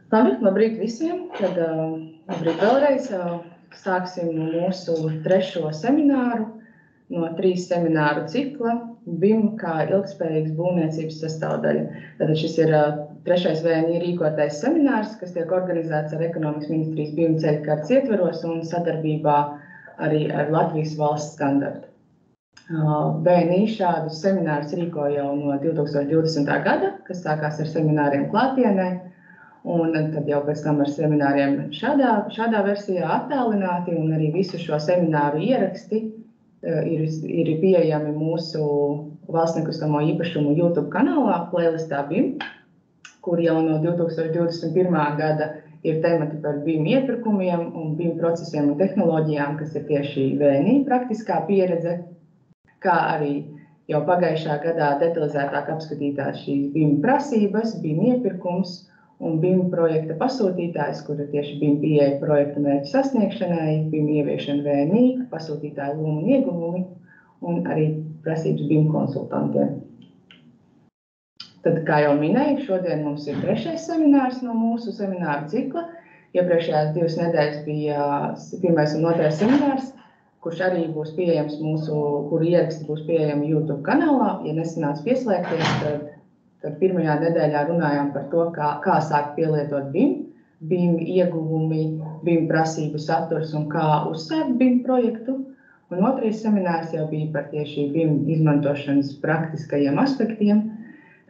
Labrīt visiem. Tad labrīt vēlreiz. Sāksim mūsu 3. semināru no 3 semināru cikla BIM kā ilgtspējīgas būvniecības sastāvdaļa. Tad šis ir 3. VNI rīkotais seminārs, kas tiek organizēts ar Ekonomikas ministrijas BIM ceļkartes ietveros un sadarbībā arī ar Latvijas valsts standartu. VNI šādus seminārus rīko jau no 2020. gada, kas sākās ar semināriem klātienē. Un tad jau pēc tam ar semināriem šādā versijā attālināti, un arī visu šo semināru ieraksti ir pieejami mūsu valsts nekustamo īpašumu YouTube kanālā, playlistā BIM, kur jau no 2021. gada ir temati par BIM iepirkumiem un BIM procesiem un tehnoloģijām, kas ir tieši VNI praktiskā pieredze, kā arī jau pagājušā gadā detalizētāk apskatītās šīs BIM prasības, BIM iepirkums, un BIM projekta pasūtītājs, kur ir tieši BIM pieeja projekta mērķu sasniegšanai, BIM ieviešana VNI, pasūtītāju loma un ieguvumi, un arī prasības BIM konsultantiem. Tad, kā jau minēju, šodien mums ir 3. seminārs no mūsu semināru cikla. Iepriekšējās 2 nedēļas bija 1. un 2. seminārs, kurš arī būs pieejams kuru ieraksti būs pieejami YouTube kanālā. Ja nesanāc pieslēgties, tad 1. nedēļā runājām par to, kā sākt pielietot BIM, BIM ieguvumi, BIM prasību saturs un kā uzsākt BIM projektu. Un 2. seminārs jau bija par tieši BIM izmantošanas praktiskajiem aspektiem.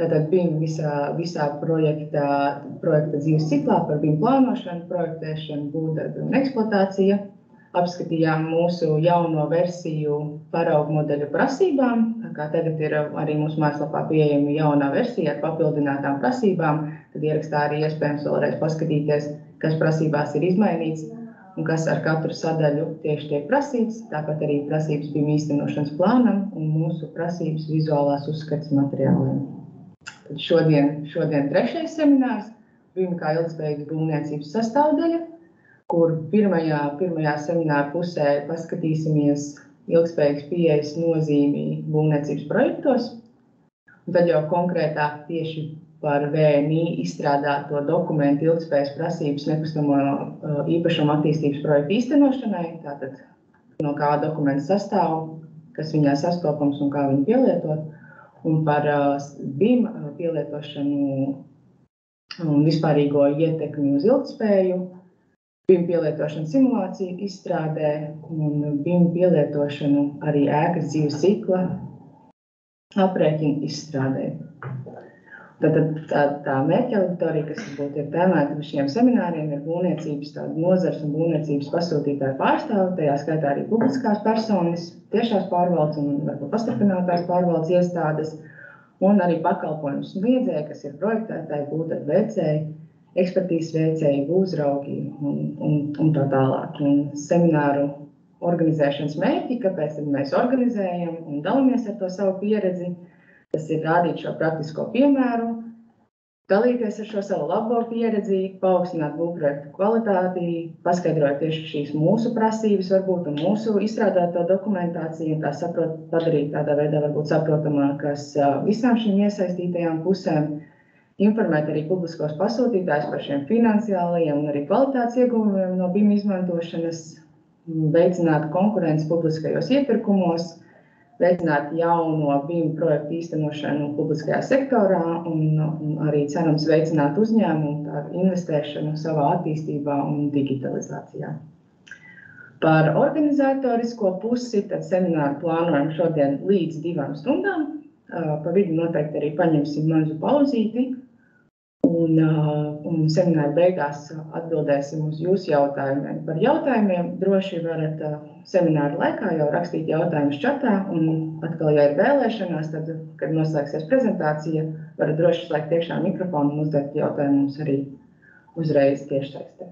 Tātad BIM visā projekta dzīves ciklā par BIM plānošanu, projektēšanu, būvdarbu un eksploatāciju. Apskatījām mūsu jauno versiju paraugu modeļu prasībām, kā tagad ir arī mūsu mājaslapā pieejama jaunā versija ar papildinātām prasībām, tad ierakstā arī iespējams vēlreiz paskatīties, kas prasībās ir izmainīts un kas ar katru sadaļu tieši tiek prasīts, tāpat arī prasības BIM īstenošanas plānam un mūsu prasības vizuālās uzskates materiāliem. Tad šodien 3. seminārs BIM kā ilgtspējīgas būvniecības sastāvdaļa, kur pirmajā semināra pusē paskatīsimies ilgtspējīgas pieejas nozīmi būvniecības projektos, un tad jau konkrētāk tieši par VNI izstrādāto dokumentu ilgtspējas prasības nekustamo īpašumu attīstības projektu īstenošanai, tātad no kā dokuments sastāv, kas viņā sastopams un kā viņu pielietot, un par BIM pielietošanu un vispārīgo ietekmi uz ilgtspēju, BIM pielietošanu simulāciju izstrādē un BIM pielietošanu arī ēkas dzīves cikla aprēķinu izstrādē. Tā mērķa auditorija, kas varbūt ir tēmēta par šiem semināriem, ir būvniecības nozars un būvniecības pasūtītāju pārstāvi, tajā skaitā arī publiskās personas, tiešās pārvaldes un varbūt pastiprinātās pārvaldes iestādes, un arī pakalpojumu sniedzēji, kas ir projektētāji, būvdarbu veicēji, ekspertīzes veicēji, uzraugi un tā tālāk. Un semināru organizēšanas mērķi, kāpēc mēs organizējam un dalāmies ar to savu pieredzi, tas ir rādīt šo praktisko piemēru, dalīties ar šo savu labo pieredzi, paaugstināt būvprojektu kvalitāti, paskaidrot tieši šīs mūsu prasības varbūt un mūsu izstrādāto dokumentāciju un padarīt tādā veidā varbūt saprotamākas visām šīm iesaistītajām pusēm. Informēt arī publiskos pasūtītājus par šiem finansiālajiem un arī kvalitātes ieguvumiem no BIM izmantošanas, veicināt konkurenci publiskajos iepirkumos, veicināt jauno BIM projektu īstenošanu publiskajā sektorā un arī cerams veicināt uzņēmumu tādu investēšanu savā attīstībā un digitalizācijā. Par organizatorisko pusi tad semināru plānojam šodien līdz 2 stundām. Pa vidu noteikti arī paņemsim mazu pauzīti. Un semināra beigās atbildēsim uz jūsu jautājumiem. Par jautājumiem droši varat semināra laikā jau rakstīt jautājumus čatā, un atkal, ja ir vēlēšanās, tad, kad noslēgsies prezentācija, varat droši slēgt iekšā mikrofonu un uzdot jautājumus arī uzreiz tiešsaistē.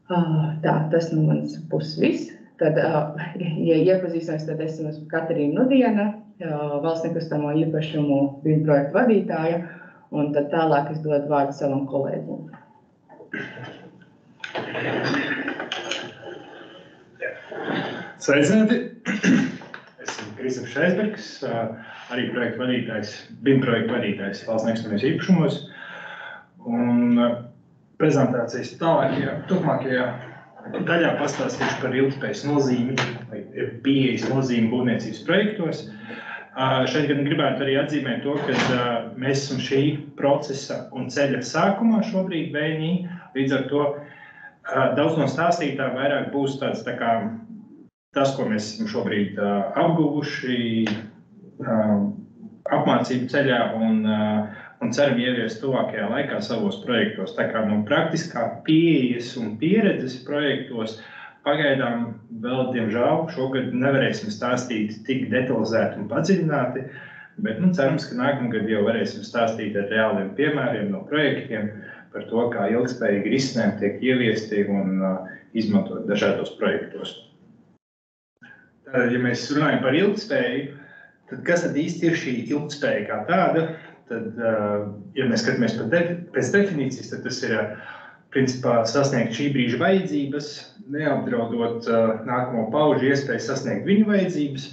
Tas no manas puses viss. Tad, ja iepazīstināsimies, tad esmu Katerīna Nudiena, valsts nekustamo īpašumu BIM projektu vadītāja, un tad tālāk es dodu vārdu savam kolēģim. Sveicināti! Esmu Kristaps Šaisbergs, arī projektu vadītājs, BIM projektu vadītājs valsts nekustamajos īpašumos. Un prezentācijas turpmākajā daļā pastāstīšu par ilgtspējas nozīmi vai pieejas nozīmi būvniecības projektos. Šeit gan gribētu arī atzīmēt to, ka mēs esam šī procesa un ceļa sākumā šobrīd VNI, līdz ar to daudz no stāstītā vairāk būs tāds tā kā tas, ko mēs esam šobrīd apguvuši apmācību ceļā un ceram ieviest tuvākajā laikā savos projektos. Tā kā no praktiskā pieejas un pieredzes projektos pagaidām vēl, diemžēl, šogad nevarēsim stāstīt tik detalizēti un padziļināti, bet cerams, ka nākamgad jau varēsim stāstīt ar reāliem piemēriem no projektiem par to, kā ilgtspējīgi risinājumi tiek ieviesti un izmantot dažādos projektos. Tātad, ja mēs runājam par ilgtspēju, tad kas tad īsti ir šī ilgtspēja kā tāda? Tad, ja mēs skatāmies pēc definīcijas, tad tas ir principā sasniegt šī brīža vajadzības, neapdraudot nākamo pauģu iespēju sasniegt viņu vajadzības,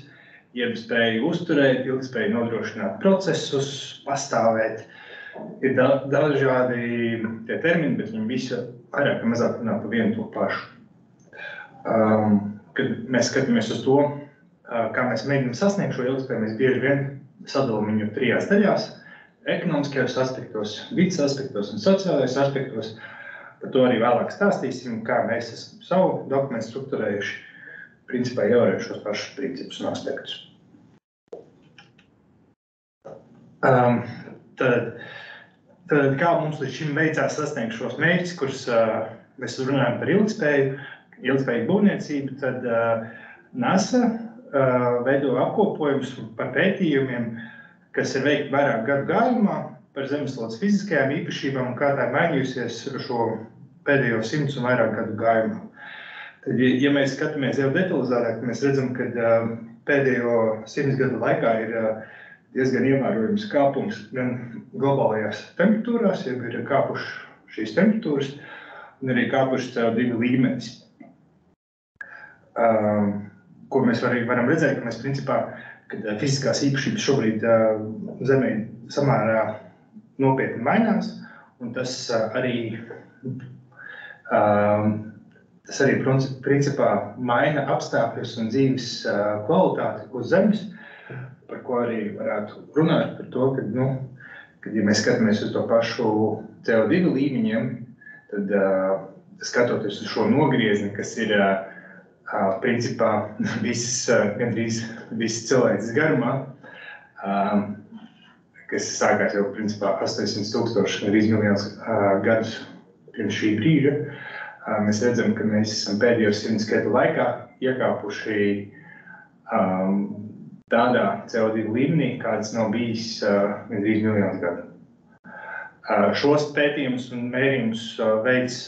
jeb spēju uzturēt, ilgtspēju nodrošināt procesus, pastāvēt. Ir dažādi tie termini, bet viņi visi vairāk vai mazāk runā par vienu to pašu. Kad mēs skatāmies uz to, kā mēs mēģinām sasniegt šo ilgtspēju, mēs bieži vien sadalām viņu 3 daļās – ekonomiskajos aspektos, vides aspektos un sociālajos aspektos. Par to arī vēlāk stāstīsim, kā mēs esam savu dokumentu strukturējuši, principā ievērējuši šos pašus principus un aspektus. Tad kā mums līdz šim veicās sasniegt šos mērķus, kurus mēs runājam par ilgtspējīgu būvniecību, tad NASA veido apkopojumus par pētījumiem, kas ir veikti vairāk gadu gājumā par zemeslodes fiziskajām īpašībām un kā tā ir mainījusies šo pēdējo 100 un vairāk gadu gājumā. Tad, ja mēs skatāmies jau detalizētāk, mēs redzam, ka pēdējo 100 gadu laikā ir diezgan ievērojams kāpums gan globālajās temperatūrās, ja ir kāpuši šīs temperatūras, un arī kāpuši CO2 līmenis. Ko mēs varam redzēt, ka mēs principā, kad fiziskās īpašības šobrīd Zemē samērā nopietni mainās, un tas arī principā maina apstākļus un dzīves kvalitāti uz Zemes, par ko arī varētu runāt par to, kad ja mēs skatāmies uz to pašu CO2 līmeņiem, tad skatoties uz šo nogriezni, kas ir principā gandrīz viss cilvēks garumā, kas sākās jau principā 800,000 miljonus gadus pirms šī brīža, mēs redzam, ka mēs esam pēdējos 100 gadu laikā iekāpuši tādā CO2 līmenī, kāds nav bijis gandrīz miljonus gadu. Šos pētījumus un mērījumus veids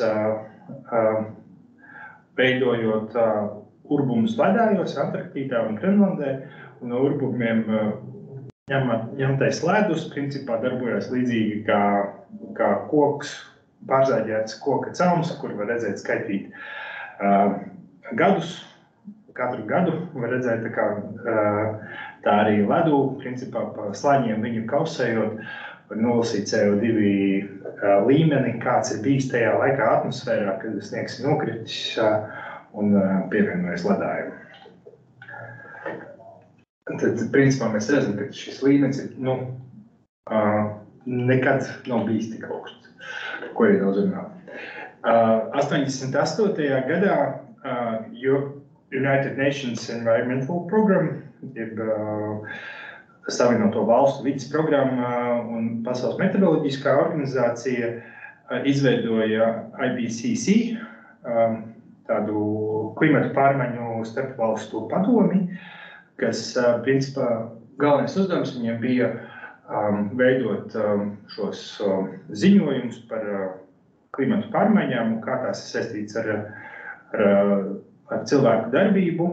veidojot urbumus ledājos, Antarktīdā un Grenlandē, un no urbumiem ņemtais ledus principā darbojas līdzīgi kā koks, pārzāģēts koka celms, kur var redzēt skaitīt gadus. Katru gadu var redzēt, tā arī ledu, principā pa slaņiem viņu kausējot, var nolasīt CO2 līmeni, kāds ir bijis tajā laikā atmosfērā, kad sniegs ir nokritis un pievienojas ledājumam. Tad, principā, mēs redzam, ka šis līmenis ir, nekad nav bijis tik augsts, ko ir daudz runāt. 88. gadā United Nations Environmental Program, jeb Savienoto valstu vides programma un Pasaules meteoroloģiskā organizācija izveidoja IPCC, tādu klimatu pārmaiņu starpvalstu padomi, kas, principā, galvenais uzdevums viņiem bija veidot šos ziņojumus par klimatu pārmaiņām un kā tās ir saistīts ar cilvēku darbību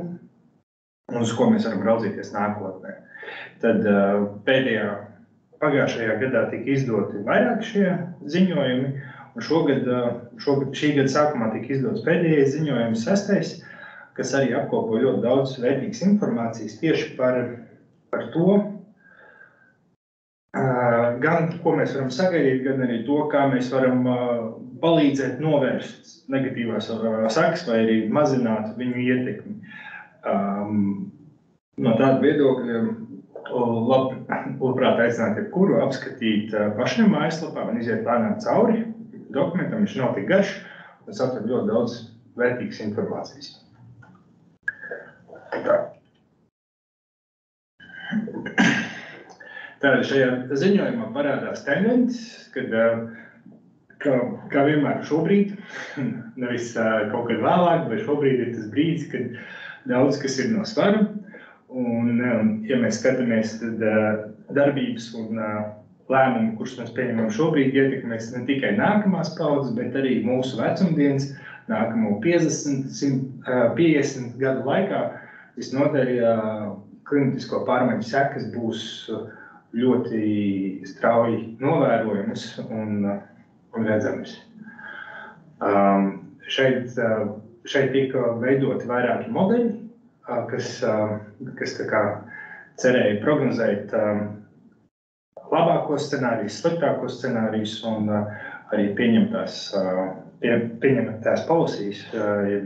un uz ko mēs varam raudzīties nākotnē. Tad pagājušajā gadā tika izdoti vairāk šie ziņojumi, un šī gada sākumā tika izdots pēdējais ziņojums 6, kas arī apkopo ļoti daudz vērtīgas informācijas tieši par to, gan ko mēs varam sagaidīt, gan arī to, kā mēs varam palīdzēt novērst negatīvās sekas vai arī mazināt viņu ietekmi. No tāda viedokļa labprāt aicināt jebkuru apskatīt pašiem mājaslapā un iziet lēnām cauri dokumentam, viņš nav tik garš, un satver ļoti daudz vērtīgas informācijas. Tātad šajā ziņojumā parādās tendences, kad kā vienmēr šobrīd, nevis kaut kad vēlāk, bet šobrīd ir tas brīdis, kad daudz kas ir no svara. Un, ja mēs skatāmies, tad darbības un lēmumi, kurus mēs pieņemam šobrīd, ietekmēs ne tikai nākamās paudzes, bet arī mūsu vecumdienas, nākamo 50 gadu laikā. Visnotaļ klimatisko pārmaiņu sekas būs ļoti strauji novērojamas un redzamas. Šeit tika veidoti vairāki modeļi, kas tā kā cerēja prognozēt labākos scenārijus, sliktākos scenārijus un arī pieņemtās policijas, jeb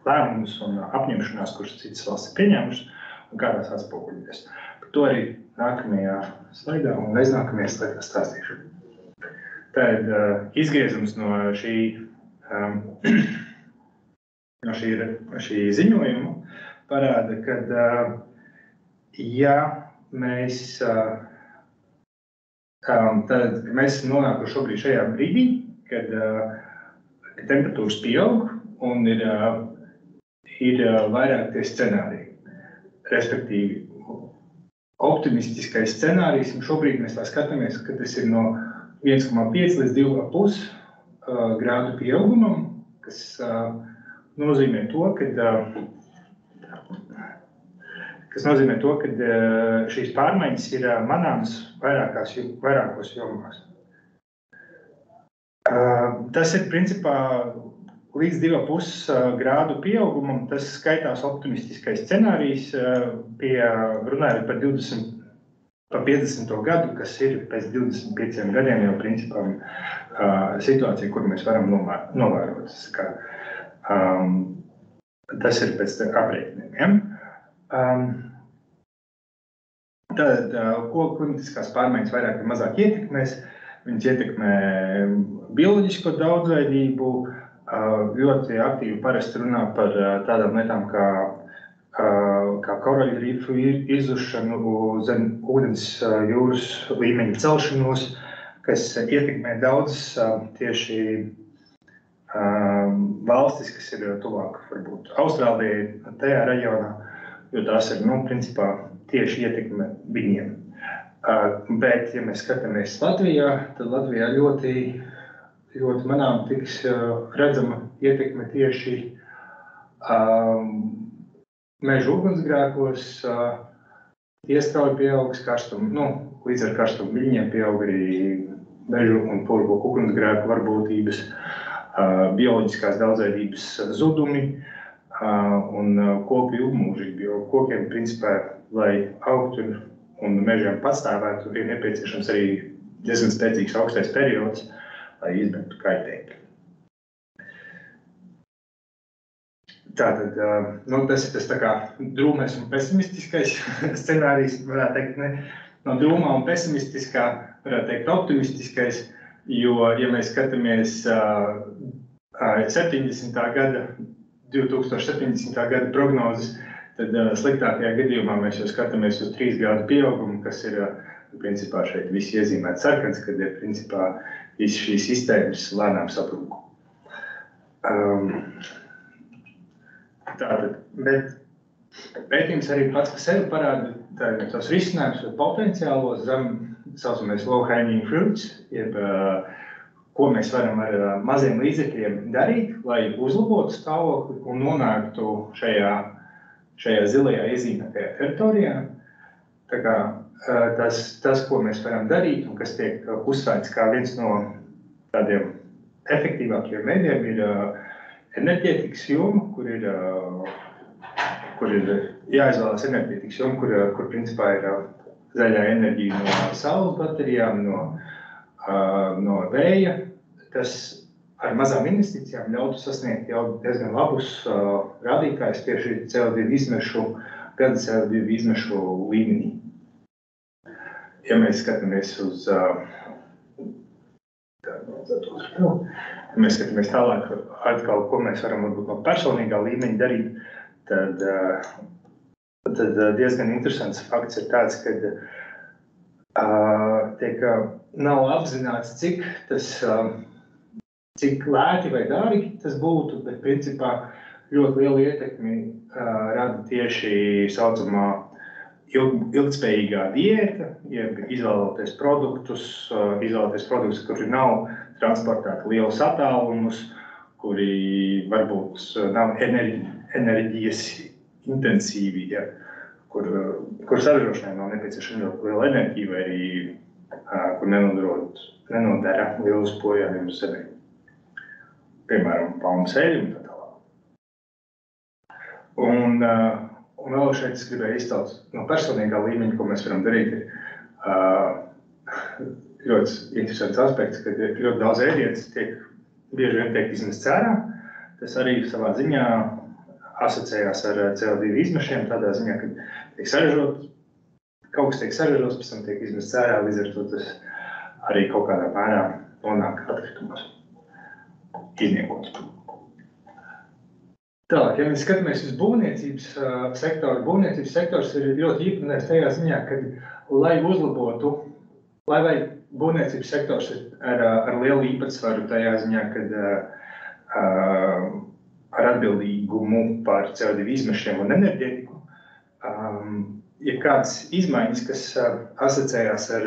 lēmumus un apņemšanās, kuras citas valsts ir pieņēmušas un kā tās atspoguļojas. Par to arī nākamajā slaidā un aiznākamajā slaidā stāstīšu. Tad izgriezums no šī ziņojuma parāda, ka ja mēs esam nonākuši šobrīd šajā brīdī, kad temperatūras pieaug un ir vairāk tie scenāriji. Respektīvi, optimistiskais scenārijs, un šobrīd mēs tā skatāmies, ka tas ir no 1,5 līdz 2,5 grādu pieaugumam, kas nozīmē to, ka šīs pārmaiņas ir manāmas vairākos jomās. Tas ir principā līdz 2,5 grādu pieaugumam, tas skaitās optimistiskais scenārijs, runājot par 50. gadu, kas ir pēc 25 gadiem jau principā situācija, kur mēs varam novērot. Tas ir pēc aprēķiniem. Tad, ko klimatiskās pārmaiņas vairāk vai mazāk ietekmēs? Viņas ietekmē bioloģisko daudzveidību, ļoti aktīvi parasti runā par tādām lietām kā koraļu rifu izušanu, zem ūdens jūras līmeņa celšanos, kas ietekmē daudzas tieši valstis, kas ir tuvāk, varbūt Austrālijai, tajā reģionā, jo tās ir, principā, tieši ietekme viņiem. Bet, ja mēs skatāmies Latvijā, tad Latvijā ļoti manām tiks redzama ietekme tieši meža ugunsgrēkos, tie strauji pieaugs karstumu, līdz ar karstumu viļņiem pieaug arī mežu un porkoku ugunsgrēku varbūtības, bioloģiskās daudzveidības zudumi un koku ilgmūžība, jo kokiem principā, lai augtu un mežiem pastāvētu, ir nepieciešams arī diezgan spēcīgs augstais periods, lai izbēgtu kaitēkļi. Tātad, tas ir tas tā kā drūmais un pesimistiskais scenārijs, varētu teikt, ne? No drūmā un pesimistiskā, varētu teikt, optimistiskais, jo, ja mēs skatāmies 2070. gada prognozes, tad sliktākajā gadījumā mēs jau skatāmies uz 3 grādu pieaugumu, kas ir, principā, šeit viss iezīmēts sarkans, kad ir, principā, viss šīs sistēmas lēnām sabrūk. Tātad, bet pētījums arī pats par sevi parāda tos risinājumus vai potenciālos saucamais low hanging fruits, jeb ko mēs varam ar maziem līdzekļiem darīt, lai uzlabotu stāvokli un nonāktu šajā zilajā iezīmētajā teritorijā. Tā kā tas, ko mēs varam darīt un kas tiek uzsvērts kā viens no tādiem efektīvākiem veidiem, ir enerģētikas joma, kur ir jāizvēlas enerģētikas joma, kur principā ir zaļā enerģija no saules baterijām, no vēja. Tas ar mazām investīcijām ļautu sasniegt jau diezgan labus rādītājus tieši gada CO2 izmešu līmenī. Ja mēs skatāmies tālāk, atkal, ko mēs varam varbūt no personīgā līmeņa darīt, tad diezgan interesants fakts ir tāds, ka nav apzināts, cik lēti vai dārgi tas būtu, bet principā ļoti lielu ietekmi rada tieši saucamā ilgtspējīgā diēta, jeb izvēloties produktus, kuri nav transportēti lielus attālumus, kuri varbūt nav enerģijas intensīvi, ja, kur saražošanai nav nepieciešama ļoti liela enerģija, vai arī kur nenodara lielus bojājumus zemē. Piemēram, palmu sēļu un tā tālāk. Un vēl šeit es gribēju izcelt no personīgā līmeņa, ko mēs varam darīt, ir ļoti interesants aspekts, ka ļoti daudz ēdienas bieži vien tiek izmests ārā. Tas arī savā ziņā asociējās ar CO2 izmešiem, tādā ziņā, ka kaut kas tiek saražots, pēc tam tiek izmests ārā, līdz ar to tas arī kaut kādā mērā nonāk atkritumos, izniekots. Tālāk, ja mēs skatāmies uz būvniecības sektoru, būvniecības sektors ir ļoti īpatnējs tajā ziņā, ka, lai būvniecības sektors ir ar lielu īpatsvaru tajā ziņā, kad ar atbildīgumu par CO2 izmešiem un enerģētiku, ir kādas izmaiņas, kas asociējās ar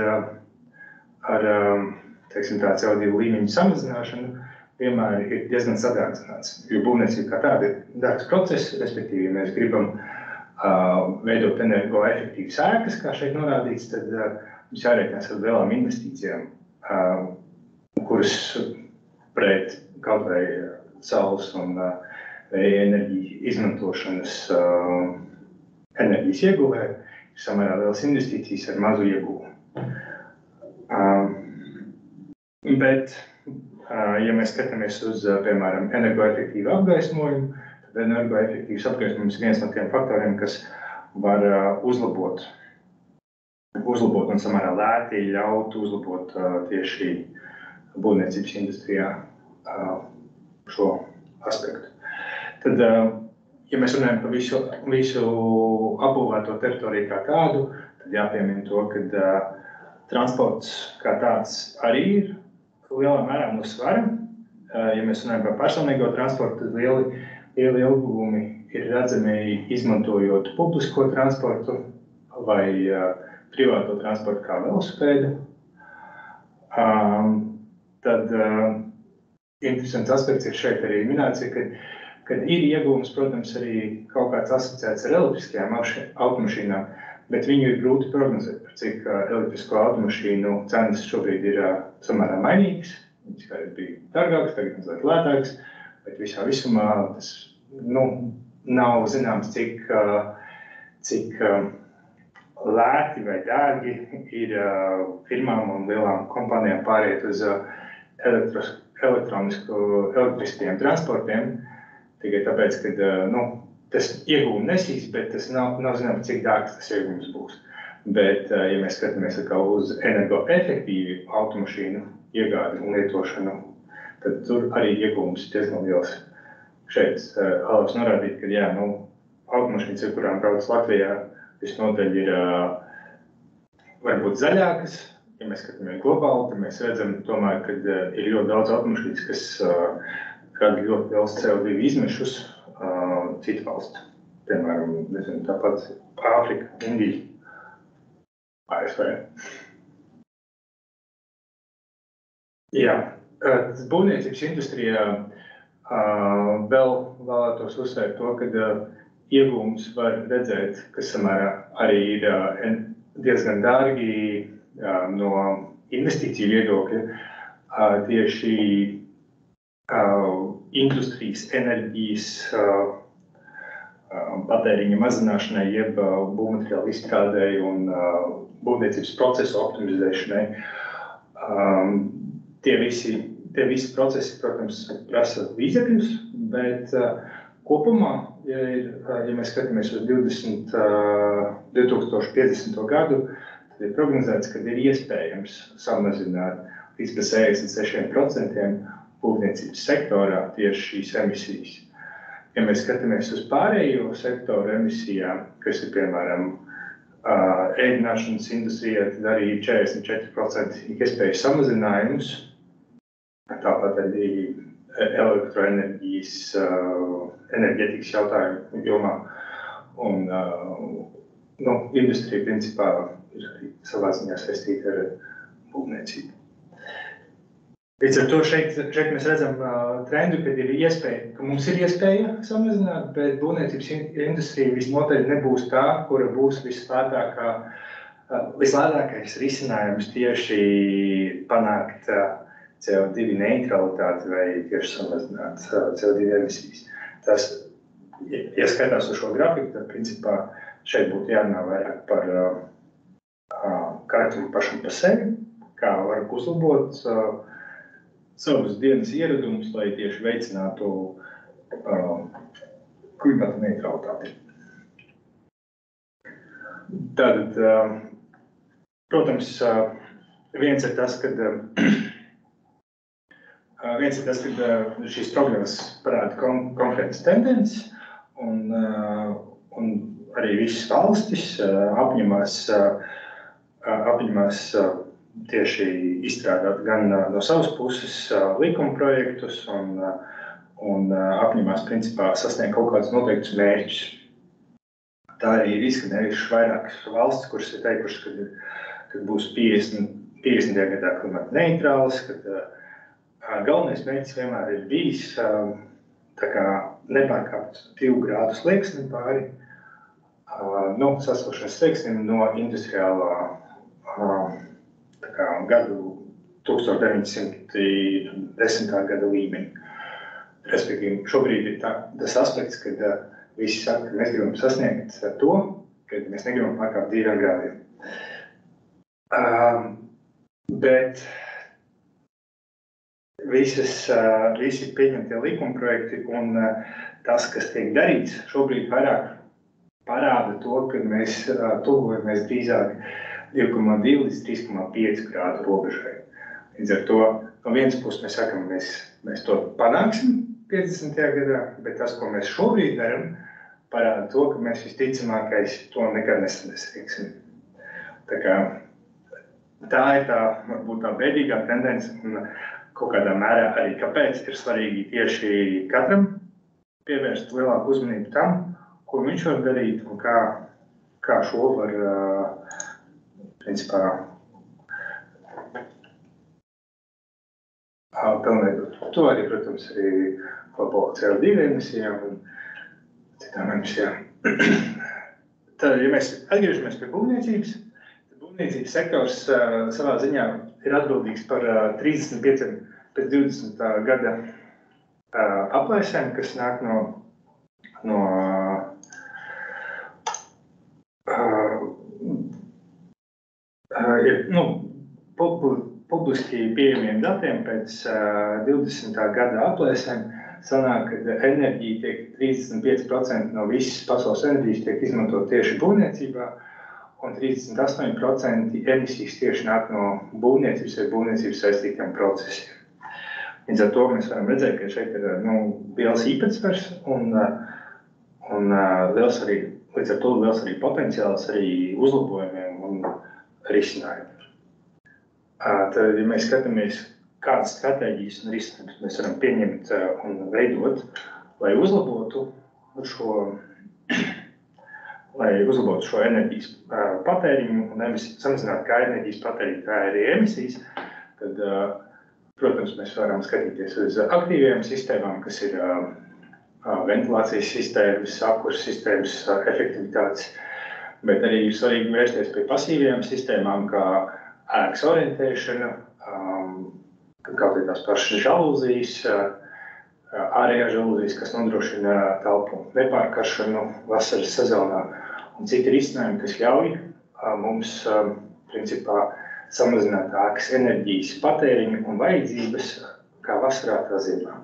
CO2 līmeņu samazināšanu, vienmēr ir diezgan sadārdzināts, jo būvniecība kā tāda ir dārgs process, respektīvi, ja mēs gribam veidot energoefektīvas ēkas, kā šeit norādīts, tad mums jārēķinās ar lielām investīcijām, kuras pret kaut vai saules un vēja enerģiju izmantošanas enerģijas ieguvē ir samērā lielas investīcijas ar mazu ieguvumu. Bet ja mēs skatāmies uz, piemēram, energoefektīvu apgaismojumu, tad energoefektīvs apgaismojums ir viens no tiem faktoriem, kas var uzlabot un samērā lēti ļaut uzlabot tieši būvniecības industrijā šo aspektu. Tad, ja mēs runājam par visu apbūvēto teritoriju kā tādu, tad jāpiemina to, ka transports kā tāds arī ir lielā mērā no svara. Ja mēs runājam par personīgo transportu, tad lieli ieguvumi ir redzami izmantojot publisko transportu vai privāto transportu kā velosipēdu. Tad interesants aspekts ir šeit arī minēts, kad ir ieguvums, protams, arī kaut kāds asociēts ar elektriskajām automašīnām, bet viņu ir grūti prognozēt, par cik elektrisko automašīnu cenas šobrīd ir samērā mainīgas. Viņas kādreiz bija dārgākas, tagad mazliet lētākas, bet visā visumā tas nav zināms, cik lēti vai dārgi ir firmām un lielām kompānijām pāriet uz elektriskajiem transportiem, tikai tāpēc, ka tas ieguvumi nesīs, bet tas nav zināms, cik dārgs tas ieguvums būs. Bet, ja mēs skatāmies uz energoefektīvu automašīnu iegādi un lietošanu, tad tur arī ieguvums ir diezgan liels. Šeit vēlos norādīt, ka automašīnas, ar kurām brauc Latvijā, visnotaļ ir varbūt zaļākas. Ja mēs skatāmies globāli, tad mēs redzam, tomēr, ka ir ļoti daudz automašīnas, kas rada ļoti liels CO2 izmešus citu valstu. Piemēram, tāpat Āfrika, Indija, ASV. Jā, būvniecības industrijā vēl vēlētos uzsvērt to, ka ieguvums var redzēt, kas samērā arī ir diezgan dārgi no investīciju viedokļa, tieši industrijas enerģijas patēriņa mazināšanai, jeb būvmateriālu izstrādēji un būvniecības procesu optimizēšanai. Tie visi procesi, protams, prasa līdzekļus, bet kopumā, ja mēs skatāmies uz 2050. gadu, tad ir prognozēts, ka ir iespējams samazināt līdz 66% būvniecības sektorā tieši šīs emisijas. Ja mēs skatāmies uz pārējo sektoru emisijām, kas ir, piemēram, ēdināšanas industrijā, tad arī 44% iespēju samazinājumus, tāpat arī elektroenerģijas, enerģētikas jautājumu jomā. Un industrija principā ir arī savā ziņā saistīta ar būvniecību. Līdz ar to šeit mēs redzam trendu, kad ir iespēja, ka mums ir iespēja samazināt, bet būvniecības industrija visnotaļ nebūs tā, kura būs vislētākais risinājums tieši panākt CO2 neutralitāti vai tieši samazināt CO2 emisijas. Tas, ja skatās uz šo grafiku, tad principā šeit būtu jārunā vairāk par katram pašam par sevi, kā var uzlabot savus dienas ieradumus, lai tieši veicinātu klimata neutralitāti. Tātad, protams, viens ir tas, kad šīs prognozes parāda konkrētas tendences, un arī visas valstis apņemās tieši izstrādāt gan no savas puses likuma projektus un apņemās principā sasniegt kaut kādus noteiktus mērķus. Tā arī ir izskanējušas vairākas valstis, kuras ir teikušas, ka būs 50. gadā klimata neitrāls, kad galvenais mērķis vienmēr ir bijis tā kā nepārkāpt 2 grādu slieksni pāri sasilšanas slieksnim no industriālā gadu 1910. gada līmeņa. Respektīvi, šobrīd ir tas aspekts, kad visi saka, ka mēs gribam sasniegt to, ka mēs negribam pārkāpt 2 grādiem. Bet visi pieņemtie likuma projekti un tas, kas tiek darīts, šobrīd vairāk parāda to, ka mēs tuvojamies drīzāk 2,2 līdz 3,5 grādu robežai. Līdz ar to no vienas puses mēs sakam, mēs to panāksim 50. gadā, bet tas, ko mēs šobrīd darām, parāda to, ka mēs visticamākais to nekad nesasniegsim. Tā ir varbūt tā bēdīgā tendence un kaut kādā mērā arī kāpēc ir svarīgi tieši katram pievērst lielāku uzmanību tam, ko viņš var darīt un kā šo var principā pilnveidot. To arī, protams, arī globālo CO2 emisijām un citām emisijām. Tad, ja mēs atgriežamies pie būvniecības, tad būvniecības sektors savā ziņā ir atbildīgs par 35 pēc 20. gada aplēsēm, kas nāk no publiski pieejamiem datiem pēc 20. gada aplēsēm. Sanāk, ka enerģija tiek 35% no visas pasaules enerģijas tiek izmantot tieši būvniecībā, un 38% emisijas tieši nāk no būvniecības vai būvniecības saistītiem procesiem. Līdz ar to mēs varam redzēt, ka šeit ir liels īpatsvars un liels arī potenciāls arī uzlabojumiem un risinājumiem. Tad, ja mēs skatāmies, kādas stratēģijas un risinājumus mēs varam pieņemt un veidot, lai uzlabotu šo enerģijas patēriņu un samazinātu kā enerģijas patēriņu, tā arī emisijas, tad, protams, mēs varam skatīties uz aktīvajām sistēmām, kas ir ventilācijas sistēmas, apkurses sistēmas, efektivitātes, bet arī ir svarīgi vērsties pie pasīvajām sistēmām, kā ēkas orientēšana, kaut arī tās pašas žalūzijas, ārējā žalūzijas, kas nodrošina telpu nepārkaršanu vasaras sezonā, un citi risinājumi, kas ļauj mums principā samazināt ēkas enerģijas patēriņu un vajadzības kā vasarā, tā ziemā.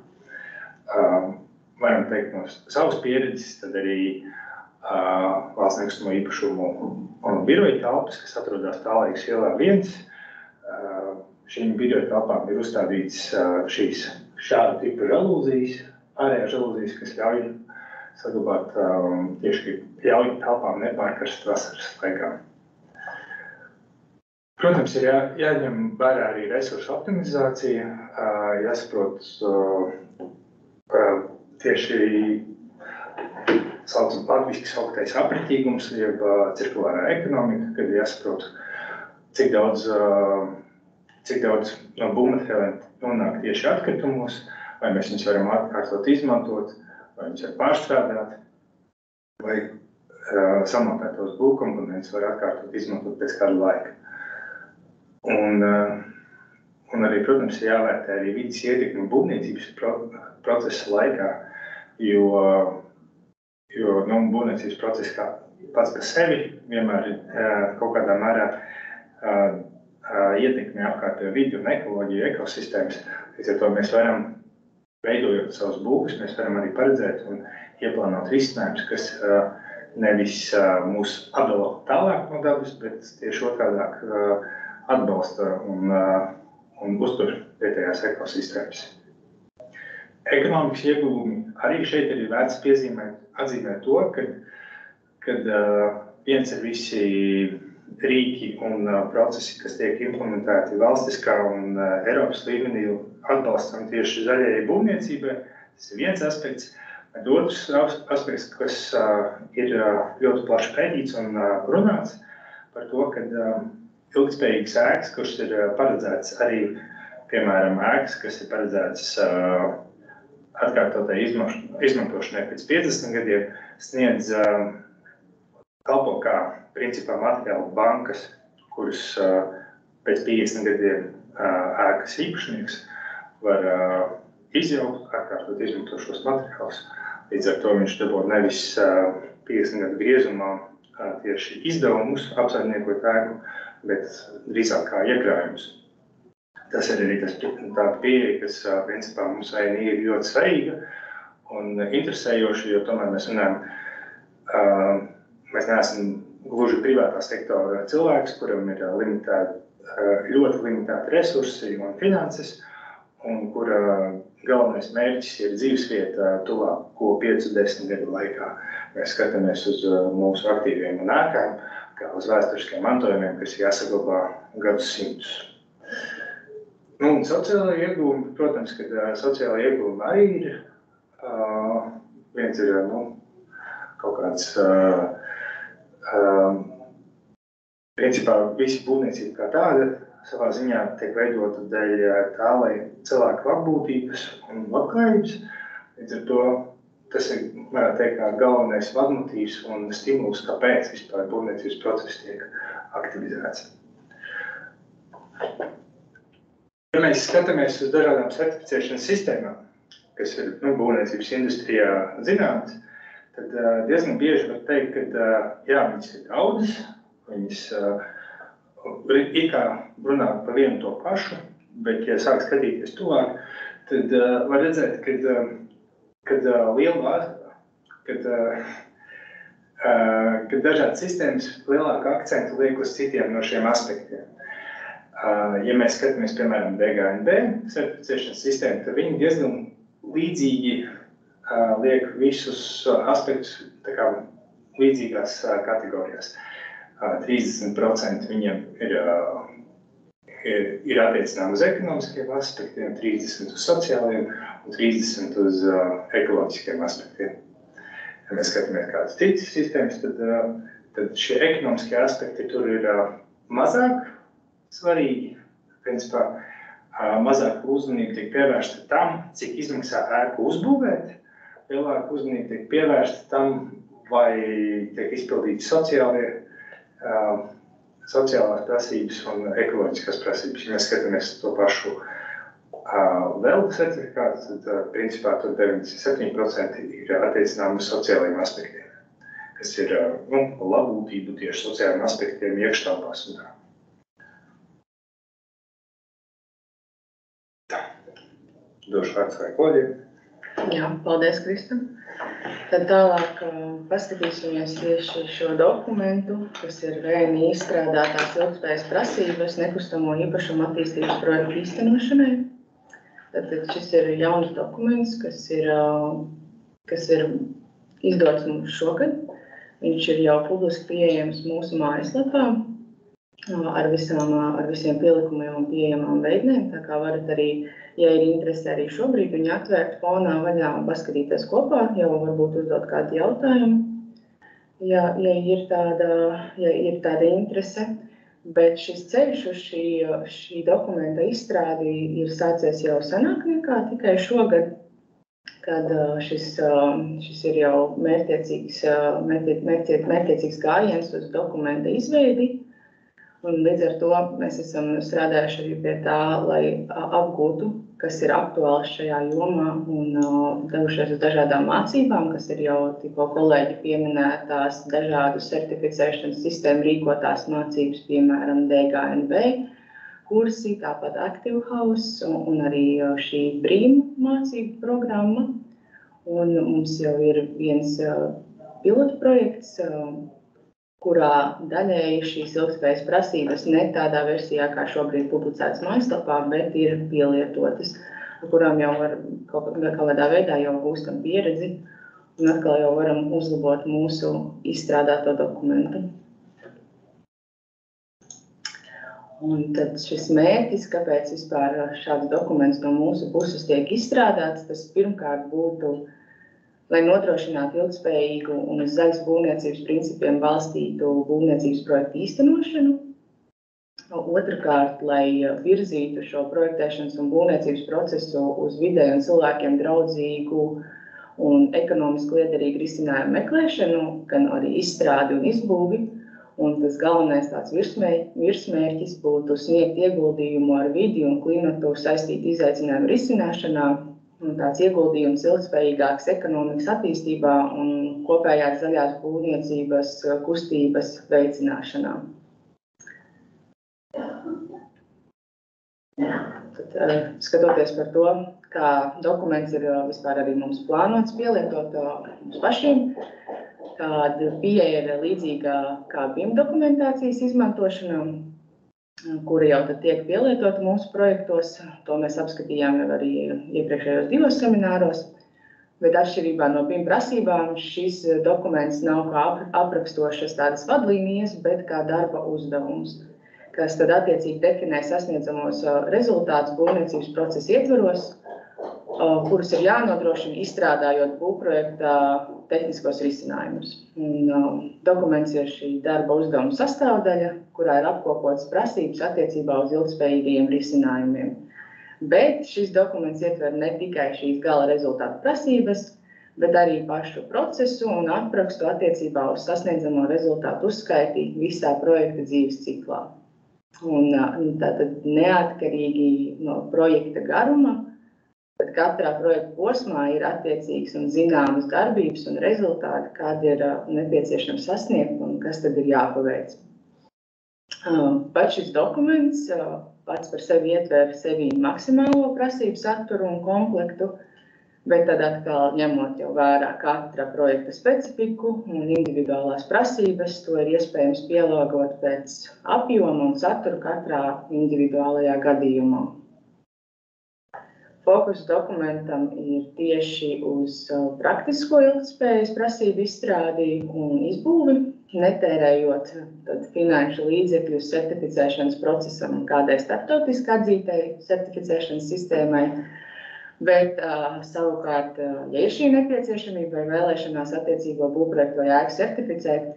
Varam teikt no savas pieredzes, tad arī valsts nekustamo īpašumu un biroja telpas, kas atrodas Tālējas ielā 1. Šīm biroja telpām ir uzstādīts šāda tipa žalūzijas, ārējā žalūzijas, kas ļauj saglabāt tieši ļauj telpām nepārkarst vasaras laikā. Protams, ir jāņem vērā arī resursu optimizācija, jāsaprot tieši latviski sauktais apritīgums, jeb cirkulārā ekonomika, kad jāsaprot, cik daudz no būvmateriāliem nonāk tieši atkritumos, vai mēs viņus varam atkārtot izmantot, vai viņus var pārstrādāt, vai samontētos būvkomponentus var atkārtot izmantot pēc kāda laika. Un arī, protams, ir jāvērtē arī vides ietekme būvniecības procesa laikā, jo būvniecības process pats par sevi vienmēr kaut kādā mērā ietekmē apkārtējo vidi un ekoloģiju, ekosistēmas. Līdz ar to mēs varam, veidojot savus būvus, mēs varam arī paredzēt un ieplānot risinājumus, kas nevis mūs atdala tālāk no dabas, bet tieši otrādāk atbalsta un uztur vietējās ekosistēmas. Ekonomikas ieguvumi arī šeit ir vērts atzīmēt to, kad viens ir visi rīki un procesi, kas tiek implementēti valstiskā un Eiropas līmenī atbalstam tieši zaļajai būvniecībai. Tas ir viens aspekts. Bet otrs aspekts, kas ir ļoti plaši pētīts un runāts par to, ka ilgtspējīgas ēkas, kuras ir paredzētas arī, piemēram, ēkas, kas ir paredzētas atkārtotai izmantošanai pēc 50 gadiem, sniedz kalpo kā principā materiālu bankas, kuras pēc 50 gadiem ēkas īpašnieks var izjaukt, atkārtot izmantot šos materiālus. Līdz ar to viņš dabū nevis 50 gadu griezumā tieši izdevumus apsaimniekot ēku, bet drīzāk kā iekrājumus. Tas ir arī tāda pieeja, kas principā mums ir ļoti svarīga un interesējoša, jo tomēr mēs runājam, mēs neesam gluži privātā sektora cilvēks, kuram ir ļoti limitēti resursi un finanses, un kura galvenais mērķis ir dzīvesvieta tuvāko 5-10 gadu laikā. Mēs skatāmies uz mūsu aktīviem un ēkām, kā uz vēsturiskiem mantojumiem, kas jāsaglabā gadsimtus. Un sociālai ieguvumi, protams, ka sociālai ieguvumi arī ir. Viens ir kaut kāds, principā visi būvniecība kā tāda savā ziņā tiek veidota dēļ tā, lai cilvēku labbūtības un labklājības. Līdz ar to tas ir, varētu teikt, galvenais vadmotīvs un stimuls, kāpēc vispār būvniecības process tiek aktivizēts. Ja mēs skatāmies uz dažādām certificēšanas sistēmām, kas ir būvniecības industrijā zināmas, tad diezgan bieži var teikt, ka viņas ir daudzas, viņas ir kā runā par vienu to pašu, bet, ja sāk skatīties tuvāk, tad var redzēt, kad dažādas sistēmas lielāku akcentu liek uz citiem no šiem aspektiem. Ja mēs skatāmies, piemēram, DGNB certificēšanas sistēmu, tad viņi diezgan līdzīgi liek visus aspektus līdzīgās kategorijās. 30% viņiem ir attiecinām uz ekonomiskiem aspektiem, 30% uz sociāliem un 30% uz ekoloģiskiem aspektiem. Ja mēs skatāmies kādas citas sistēmas, tad šie ekonomiskie aspekti tur ir mazāk svarīgi. Principā, mazāk uzmanība tiek pievērsta tam, cik izmaksā ēku uzbūvēt, lielāka uzmanība tiek pievērsta tam, vai tiek izpildīti sociālās prasības un ekoloģiskās prasības. Ja mēs skatāmies to pašu vēl certifikātu, tad principā tur 97% ir attiecinām uz sociālajiem aspektiem, kas ir labbūtību tieši sociālajiem aspektiem iekštelpās un tā. došu vārdu Klaudijai. Jā, paldies, Krista. Tad tālāk paskatīsimies tieši šo dokumentu, kas ir VNI izstrādātās ilgtspējas prasības nekustamo īpašumu attīstības projektu īstenošanai. Tad šis ir jauns dokuments, kas ir izdots mums šogad. Viņš ir jau publiski pieejams mūsu mājaslapā ar visiem pielikumiem un pieejamām veidnēm. Tā kā varat arī, ja ir interese arī šobrīd, viņu atvērt fonā vaļā un paskatīties kopā, jau varbūt uzdot kādu jautājumu, ja ir tāda interese. Bet šis ceļš uz šī dokumenta izstrādi ir sācies jau senāk nekā tikai šogad, kad šis ir jau mērķtiecīgs gājiens uz dokumenta izveidi. Un līdz ar to mēs esam strādājuši arī pie tā, lai apgūtu, kas ir aktuāls šajā jomā un devušies uz dažādām mācībām, kas ir jau tikko kolēģi pieminētās dažādu certificēšanas sistēmu rīkotās mācības, piemēram, DGNB kursi, tāpat Active House un arī šī BREEAM mācību programma. Un mums jau ir viens pilotu projekts, kurā daļēji šīs ilgtspējas prasības ne tādā versijā, kā šobrīd publicētas mājaslapā, bet ir pielietotas, ar kurām jau var kaut kādā veidā jau gūstam pieredzi un atkal jau varam uzlabot mūsu izstrādāto dokumentu. Un tad šis mērķis, kāpēc vispār šāds dokuments no mūsu puses tiek izstrādāts, tas pirmkārt būtu, lai nodrošinātu ilgtspējīgu un uz zaļas būvniecības principiem balstītu būvniecības projektu īstenošanu. Otrakārt, lai virzītu šo projektēšanas un būvniecības procesu uz videi un cilvēkiem draudzīgu un ekonomiski liederīgu risinājumu meklēšanu, gan arī izstrādi un izbūvi. Un tas galvenais tāds virsmērķis būtu sniegt ieguldījumu ar vidi un klimatu saistītu izaicinājumu risināšanā, un tāds ieguldījums ilgtspējīgākas ekonomikas attīstībā un kopējās zaļās būvniecības kustības veicināšanā. Tad, skatoties par to, kā dokuments ir vispār arī mums plānots pielietot mums pašiem, kāda pieeja ir līdzīga kā BIM dokumentācijas izmantošanā, kura jau tad tiek pielietota mūsu projektos. To mēs apskatījām jau arī iepriekšējos 2 semināros, bet atšķirībā no BIM prasībām šis dokuments nav kā aprakstošas tādas vadlīnijas, bet kā darba uzdevums, kas tad attiecīgi definē sasniedzamos rezultātus būvniecības procesa ietvaros, kurus ir jānodrošina izstrādājot būvprojekta tehniskos risinājumus. Dokuments ir šī darba uzdevuma sastāvdaļa, kurā ir apkopotas prasības attiecībā uz ilgtspējīgajiem risinājumiem. Bet šis dokuments ietver ne tikai šīs gala rezultātu prasības, bet arī pašu procesu un aprakstu attiecībā uz sasniedzamo rezultātu uzskaiti visā projekta dzīves ciklā. Un tātad neatkarīgi no projekta garuma, bet katrā projekta posmā ir attiecīgs un zināmas darbības un rezultāti, kādi ir nepieciešams sasniegt un kas tad ir jāpaveic. Pats šis dokuments pats par sevi ietver sevi maksimālo prasību saturu un komplektu, bet tad atkal ņemot jau vērā katra projekta specifiku un individuālās prasības, to ir iespējams pielāgot pēc apjoma un satura katrā individuālajā gadījumā. Fokus dokumentam ir tieši uz praktisko ilgtspējas prasību izstrādi un izbūvi, netērējot finanšu līdzekļus certificēšanas procesam un kādai starptautiski atzītai certificēšanas sistēmai, bet savukārt, ja ir šī nepieciešamība vai vēlēšanās attiecīgo būvprojektu vai ēku certificēt,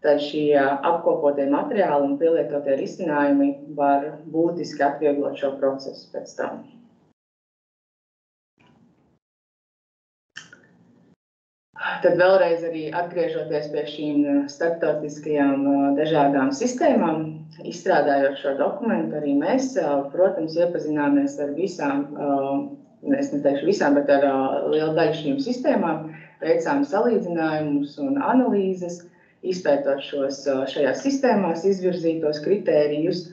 tad šie apkopotie materiāli un pielietotie risinājumi var būtiski atvieglot šo procesu pēc tam. Tad vēlreiz arī atgriežoties pie šīm starptautiskajām dažādām sistēmām, izstrādājot šo dokumentu, arī mēs, protams, iepazināmies ar visām, es neteikšu visām, bet ar lielu daļu šīm sistēmām, veicām salīdzinājumus un analīzes, izpētot šajās sistēmās izvirzītos kritērijus.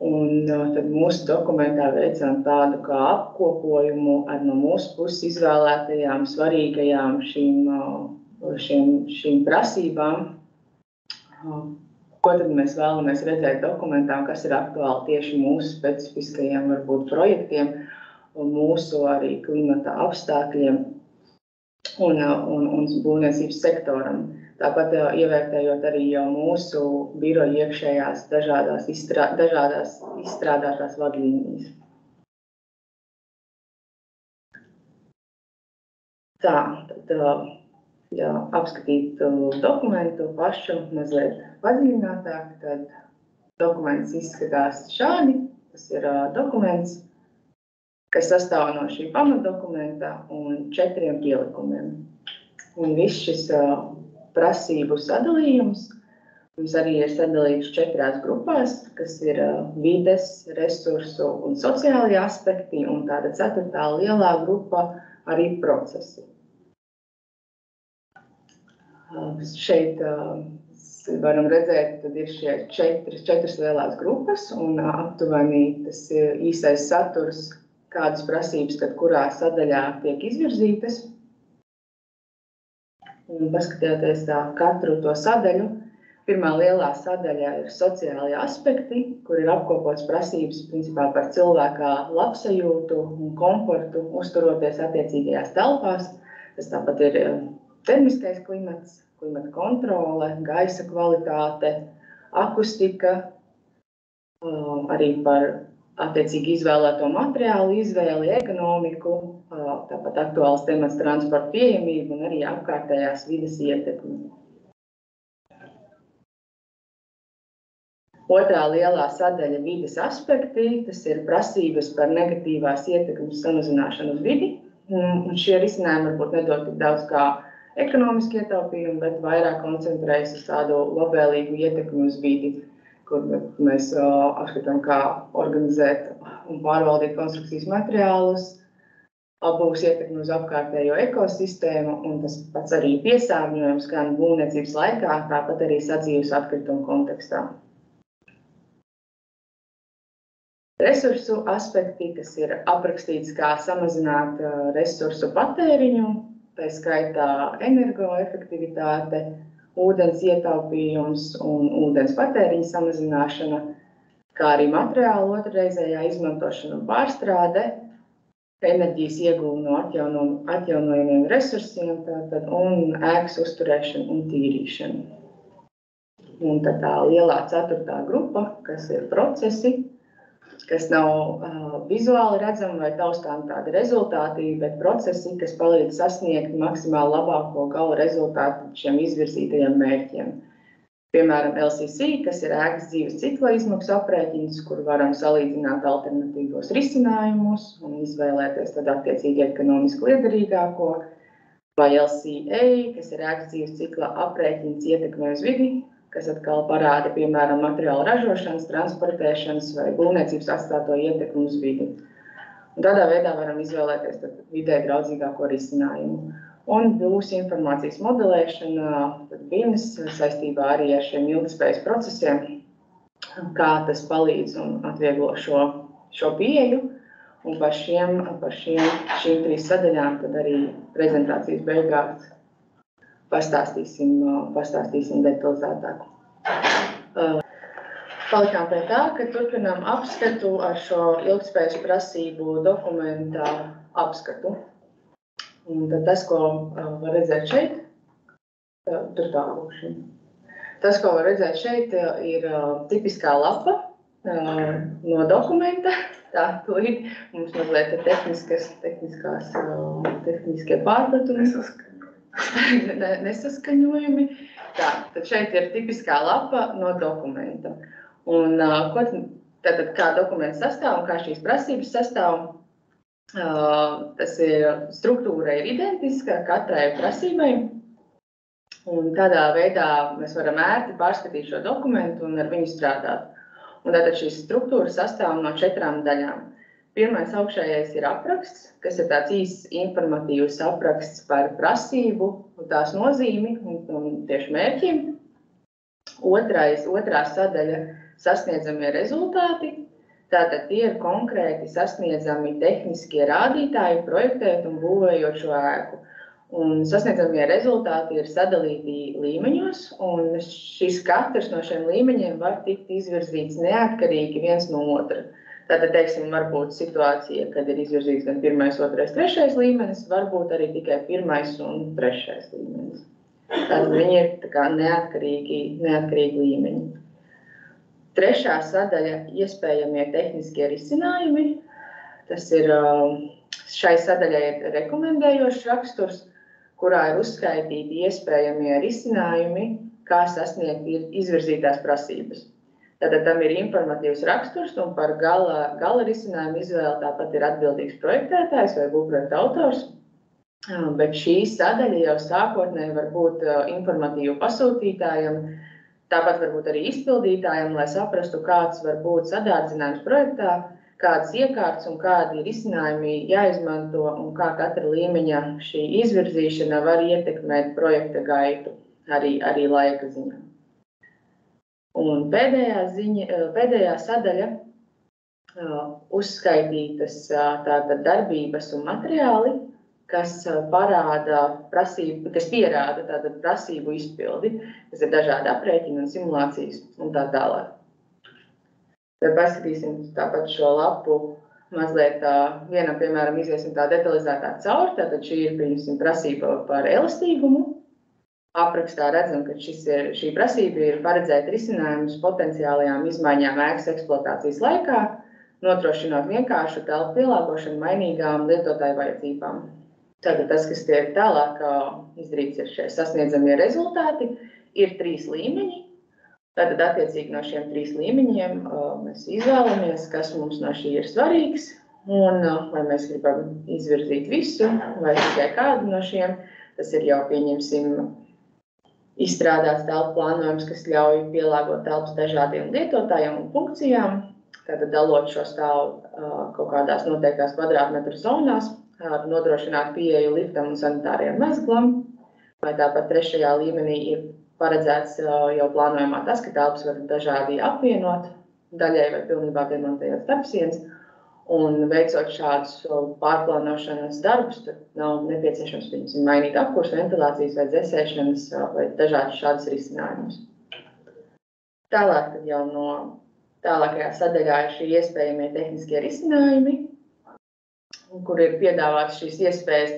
Un tad mūsu dokumentā veicām tādu kā apkopojumu ar no mūsu puses izvēlētajām svarīgajām šīm prasībām. Ko tad mēs vēlamies redzēt dokumentā, kas ir aktuāli tieši mūsu specifiskajiem varbūt projektiem, mūsu arī klimata apstākļiem un būvniecības sektoram. Tāpat ievērtējot arī jau mūsu biroja iekšējās dažādās izstrādātās vadlīnijas. Tā, tad, ja apskatītu dokumentu pašu mazliet padziļinātāk, tad dokuments izskatās šādi. Tas ir dokuments, kas sastāv no šī pamatdokumenta un 4 pielikumiem. Un viss šis prasību sadalījums mums arī ir sadalīts 4 grupās, kas ir vides, resursu un sociālie aspekti, un tāda 4. lielā grupa arī procesi. Šeit varam redzēt, tad ir šie 4 lielās grupas, un aptuveni tas īsais saturs, kādas prasības, tad kurā sadaļā tiek izvirzītas. Un paskatieties katru to sadaļu. Pirmā lielā sadaļa ir sociālie aspekti, kur ir apkopots prasības principā par cilvēka labsajūtu un komfortu, uzturoties attiecīgajās telpās. Tas tāpat ir termiskais klimats, klimata kontrole, gaisa kvalitāte, akustika, arī par attiecīgi izvēlēto materiālu izvēli, ekonomiku, tāpat aktuāls temats transporta pieejamību un arī apkārtējās vides ietekmi. Otrā lielā sadaļa vides aspekti, tas ir prasības par negatīvās ietekmes samazināšanu uz vidi. Un šie risinājumi varbūt nedod tik daudz kā ekonomiski ietaupījumi, bet vairāk koncentrējas uz tādu labvēlīgu ietekmi uz vidi, kur mēs apskatām, kā organizēt un pārvaldīt konstrukcijas materiālus, apbūves ietekmi uz apkārtējo ekosistēmu, un tas pats arī piesārņojums gan būvniecības laikā, tāpat arī sadzīves atkritumu kontekstā. Resursu aspekti, kas ir aprakstīts, kā samazināt resursu patēriņu, tā skaitā energoefektivitāte, ūdens ietaupījums un ūdens patēriņa samazināšana, kā arī materiālu otrreizējā izmantošana un pārstrāde, enerģijas ieguve no atjaunojumiem resursiem un ēkas uzturēšana un tīrīšana. Un tad tā lielā 4. grupa, kas ir procesi, kas nav vizuāli redzami vai taustām tādi rezultāti, bet procesi, kas palīdz sasniegt maksimāli labāko gala rezultātu šiem izvirzītajiem mērķiem. Piemēram, LCC, kas ir ēkas dzīves cikla izmaksu aprēķins, kur varam salīdzināt alternatīvos risinājumus un izvēlēties tad attiecīgi ekonomiski liederīgāko, vai LCA, kas ir ēkas dzīves cikla aprēķins ietekmē uz vidi, kas atkal parāda, piemēram, materiālu ražošanas, transportēšanas vai būvniecības atstāto ietekmi uz vidi. Un tādā veidā varam izvēlēties vidē draudzīgāko risinājumu. Un būs informācijas modelēšana, BIMS saistībā arī ar šiem ilgtspējas procesiem, kā tas palīdz un atvieglo šo pieeju. Un par šīm 3 sadaļām tad arī prezentācijas beigās pastāstīsim detalizētāk. Palikām pie tā, ka turpinām apskatu ar šo ilgtspējas prasību dokumenta apskatu. Un tad tas, ko var redzēt šeit, Tas, ko var redzēt šeit, ir tipiskā lapa no dokumenta. Tā, tūlīt mums mazliet ir tehniskie pārpratumi. Nesaskaņojumi. Tā, tad šeit ir tipiskā lapa no dokumenta. Un tātad, kā dokuments sastāv un kā šīs prasības sastāv, tas ir struktūra ir identiska katrai prasībai. Un tādā veidā mēs varam ērti pārskatīt šo dokumentu un ar viņu strādāt. Un tātad šīs struktūras sastāv no 4 daļām. Pirmais augšējais ir apraksts, kas ir tāds īsts informatīvs apraksts par prasību un tās nozīmi un tieši mērķiem. Otrā sadaļa sasniedzamie rezultāti, Tātad tie ir konkrēti sasniedzami tehniskie rādītāji, projektējot un būvējot šo ēku. Un sasniedzamie rezultāti ir sadalīti līmeņos, un šis katrs no šiem līmeņiem var tikt izvirzīts neatkarīgi viens no otra. Tātad, teiksim, var būt situācija, kad ir izvirzīts gan 1., 2., 3. līmenis, varbūt arī tikai 1. un 3. līmenis. Tātad viņi ir tā kā neatkarīgi līmeņi. 3. sadaļa – iespējamie tehniskie risinājumi. Tas ir, šai sadaļai ir rekomendējošs raksturs, kurā ir uzskaitīti iespējamie risinājumi, kā sasniegt izvirzītās prasības. Tātad tam ir informatīvs raksturs, un par gala risinājumu izvēli tāpat ir atbildīgs projektētājs vai būvprojekta autors. Bet šī sadaļa jau sākotnēji var būt informatīvu pasūtītājam, tāpat varbūt arī izpildītājam, lai saprastu, kāds var būt sadārdzinājums projektā, kādas iekārtas un kādi risinājumi jāizmanto un kā katra līmeņa šī izvirzīšana var ietekmēt projekta gaitu, arī laika ziņā. Un pēdējā sadaļa uzskaitītas tātad darbības un materiāli, kas pierāda tātad prasību izpildi, kas ir dažādi aprēķini un simulācijas un tā tālāk. Tad paskatīsim tāpat šo lapu mazliet vienam, piemēram, iziesim tā detalizētāk cauri. Tātad šī ir, pieņemsim, prasība par elastīgumu. Aprakstā redzam, ka šī prasība ir paredzēt risinājumus potenciālajām izmaiņām ēkas eksploatācijas laikā, nodrošinot vienkāršu telpu pielāgošanu mainīgām lietotāju vajadzībām. Tātad tas, kas tiek tālāk izdarīts, ir šie sasniedzamie rezultāti, ir 3 līmeņi. Tātad attiecīgi no šiem 3 līmeņiem mēs izvēlamies, kas mums no šī ir svarīgs, un vai mēs gribam izvirzīt visu, vai tikai kādu no šiem. Tas ir jau, pieņemsim, izstrādāts telpu plānojums, kas ļauj pielāgot telpas dažādiem lietotājiem un funkcijām. Tātad dalot šo stāvu kaut kādās noteiktās kvadrātmetru zonās, nodrošināt pieeju liftam un sanitāriem mezglam, vai tāpat 3. līmenī ir paredzēts jau plānojumā tas, ka telpas var dažādi apvienot, daļai vai pilnībā demontējot starpsienas, un veicot šādus pārplānošanas darbus, tad nav nepieciešams, piemēram, mainīt apkursu, ventilācijas vai dzesēšanas vai dažādas šādas risinājumus. Tālāk tad jau no tālākajā sadaļā ir šī iespējamie tehniskie risinājumi, kur ir piedāvāts šīs iespējas,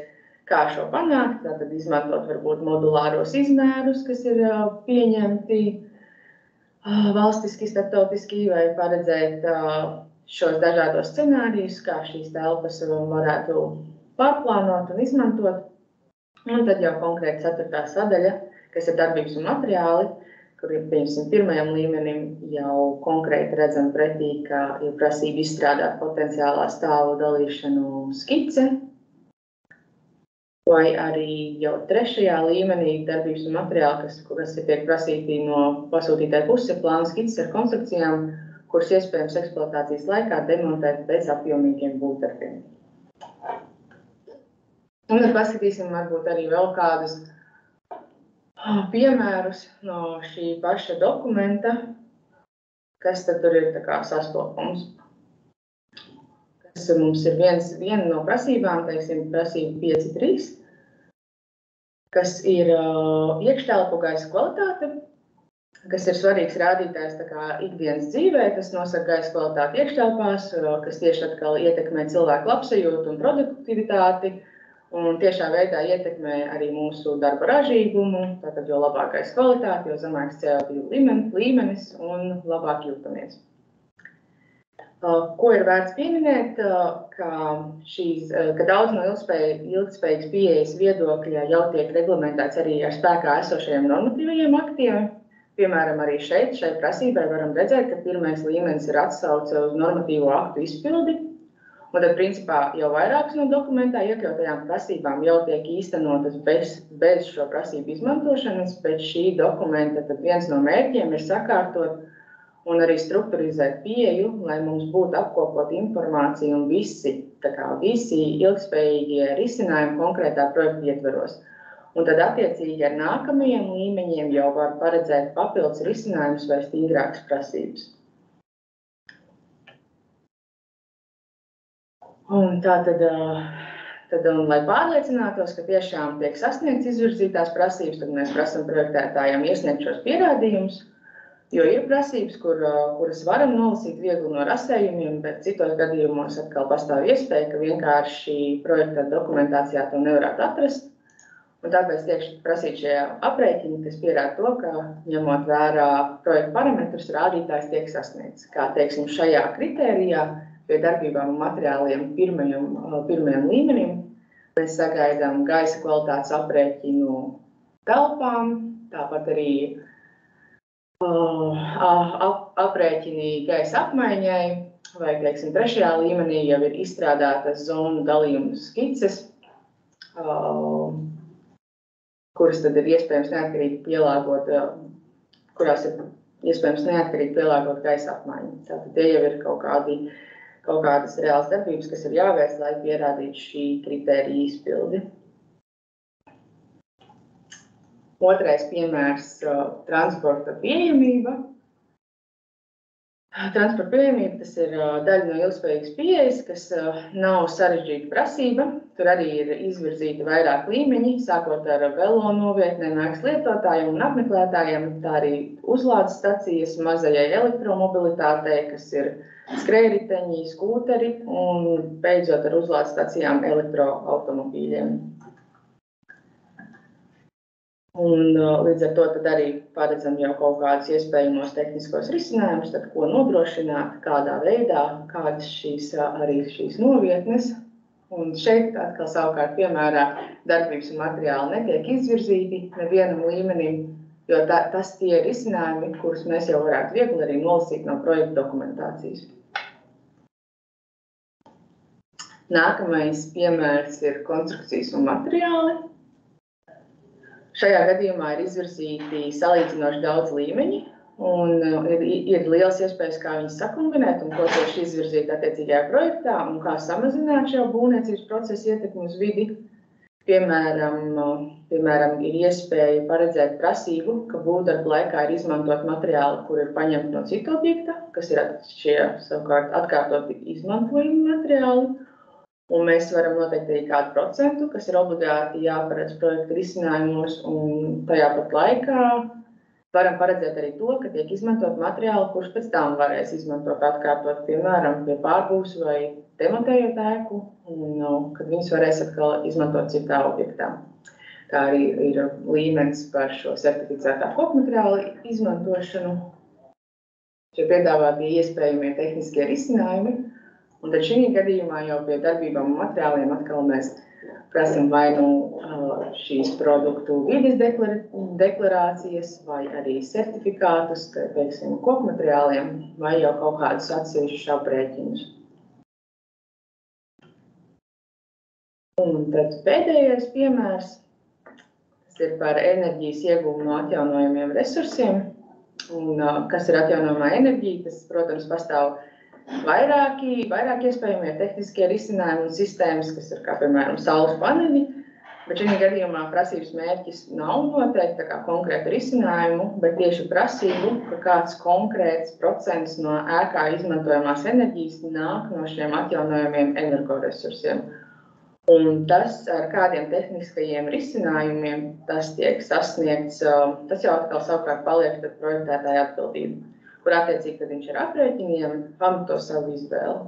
kā šo panākt, tātad izmantot varbūt modulāros izmērus, kas ir pieņemti valstiski, starptautiski, vai paredzēt šos dažādos scenārijus, kā šīs telpas varētu pārplānot un izmantot. Un tad jau konkrēti 4. sadaļa, kas ir darbības un materiāli, kur ir, piemēram, 1. līmenim jau konkrēti redzam pretī, ka ir prasība izstrādāt potenciālā stāvu dalīšanu skice, vai arī jau 3. līmenī darbības un materiāli, kas tiek prasīti no pasūtītāja puses, plāna skices ar konstrukcijām, kuras iespējams eksploatācijas laikā demontēt bez apjomīgiem būvdarbiem. Un tad paskatīsim varbūt arī vēl kādus piemērus no šī paša dokumenta, kas tad tur ir tā kā sastopums. Kas mums ir viena no prasībām, teiksim, prasība 5.3, kas ir iekštelpu gaisa kvalitāte, kas ir svarīgs rādītājs tā kā ikdienas dzīvē, kas nosaka gaisa kvalitāti iekštelpās, kas tieši atkal ietekmē cilvēku labsajūtu un produktivitāti, un tiešā veidā ietekmē arī mūsu darba ražīgumu, tātad jo labākais kvalitāte, jo zemāks CO2 līmenis un labāk jūtamies. Ko ir vērts pieminēt, ka daudz no ilgtspējīgas pieejas viedokļa jau tiek reglamentēts arī ar spēkā esošajiem normatīvajiem aktiem. Piemēram, arī šai prasībai varam redzēt, ka 1. līmenis ir atsauce uz normatīvo aktu izpildi, un tad, principā, jau vairākas no dokumentā iekļautajām prasībām jau tiek īstenotas bez šo prasību izmantošanas, bet šī dokumenta tad viens no mērķiem ir sakārtot un arī strukturizēt pieeju, lai mums būtu apkopot informāciju un visi ilgspējīgie risinājumi konkrētā projekta ietveros. Un tad attiecīgi ar nākamajiem līmeņiem jau var paredzēt papildus risinājumus vai stingrākas prasības. Un tātad, lai pārliecinātos, ka tiešām tiek sasniegts izvirzītās prasības, tad mēs prasam projektētājiem iesniegt šos pierādījumus, jo ir prasības, kuras varam nolasīt viegli no rasējumiem, bet citos gadījumos atkal pastāv iespēja, ka vienkārši projekta dokumentācijā to nevarētu atrast. Un tāpēc tiek prasīt šie aprēķini, kas pierāda to, ka ņemot vērā projekta parametrus, rādītājs tiek sasniegts. Kā teiksim, šajā kritērijā pie darbībām un materiāliem pirmajam līmenim mēs sagaidām gaisa kvalitātes aprēķinu telpām, tāpat arī aprēķini gaisa apmaiņai, vai, teiksim, trešajā līmenī jau ir izstrādātas zonu dalījumu skices, kuras tad ir iespējams neatkarīgi pielāgot, kurās ir iespējams neatkarīgi pielāgot gaisa apmaiņu. Tātad tie jau ir kaut kādas reālas darbības, kas ir jāveic, lai pierādītu šī kritērija izpildi. Otrais piemērs - transporta pieejamība. Transporta pieejamība, tas ir daļa no ilgspējīgas pieejas, kas nav sarežģīta prasība. Tur arī ir izvirzīti vairāk līmeņi, sākot ar velo novietnēm, ēkas lietotājiem un apmeklētājiem, tā arī uzlādes stacijas mazajai elektromobilitātei, kas ir skrējriteņi, skūteri un beidzot ar uzlādes stacijām elektroautomobīļiem. Un līdz ar to tad arī paredzam jau kaut kādus iespējamos tehniskos risinājumus, tad ko nodrošināt, kādā veidā, kādas arī šīs novietnes. Un šeit atkal savukārt piemērā darbības un materiāli netiek izvirzīti nevienam līmenim, jo tas tie risinājumi, kurus mēs jau varētu viegli arī nolasīt no projekta dokumentācijas. Nākamais piemērs ir konstrukcijas un materiāli. Šajā gadījumā ir izvirzīti salīdzinoši daudz līmeņi un ir liels iespējas, kā viņus sakombinēt un ko tieši izvirzīt attiecīgajā projektā un kā samazināt šo būvniecības procesu ietekmi uz vidi. Piemēram, ir iespēja paredzēt prasību, ka būvdarba laikā ir izmantot materiāli, kur ir paņemti no citu objekta, kas ir šie savukārt atkārtoti izmantojumi materiāli. Un mēs varam noteikt arī kādu procentu, kas ir obligāti jāparedz projekta risinājumos, un tajā pat laikā varam paredzēt arī to, ka tiek izmantot materiāli, kurus pēc tam varēs izmantot atkārtot, piemēram, pie pārbūves vai demontējot ēku, un kad viņus varēs atkal izmantot citā objektā. Tā arī ir līmenis par šo certificētā kokmateriāla izmantošanu. Šie piedāvātie iespējamie tehniskie risinājumi. Un tad šī gadījumā jau pie darbībām un materiāliem atkal mēs prasam vai nu šīs produktu vides deklarācijas vai arī certifikātus, teiksim, kokmateriāliem vai jau kaut kādus atsevišķus aprēķinus. Un tad pēdējais piemērs, tas ir par enerģijas ieguvumu no atjaunojamiem resursiem. Un kas ir atjaunojamā enerģija, tas, protams, pastāv vairāki iespējamie tehniskie risinājumi un sistēmas, kas ir kā, piemēram, saules paneļi, bet šī gadījumā prasības mērķis nav noteikti kā konkrēta risinājumu, bet tieši prasību, ka kāds konkrēts procents no ēkā izmantojamās enerģijas nāk no šiem atjaunojamiem energoresursiem. Un tas ar kādiem tehniskajiem risinājumiem tas tiek sasniegts, tas jau atkal savukārt paliek tad projektētāja atbildība, kur attiecīgi, kad viņš ar aprēķiniem pamato savu izvēli.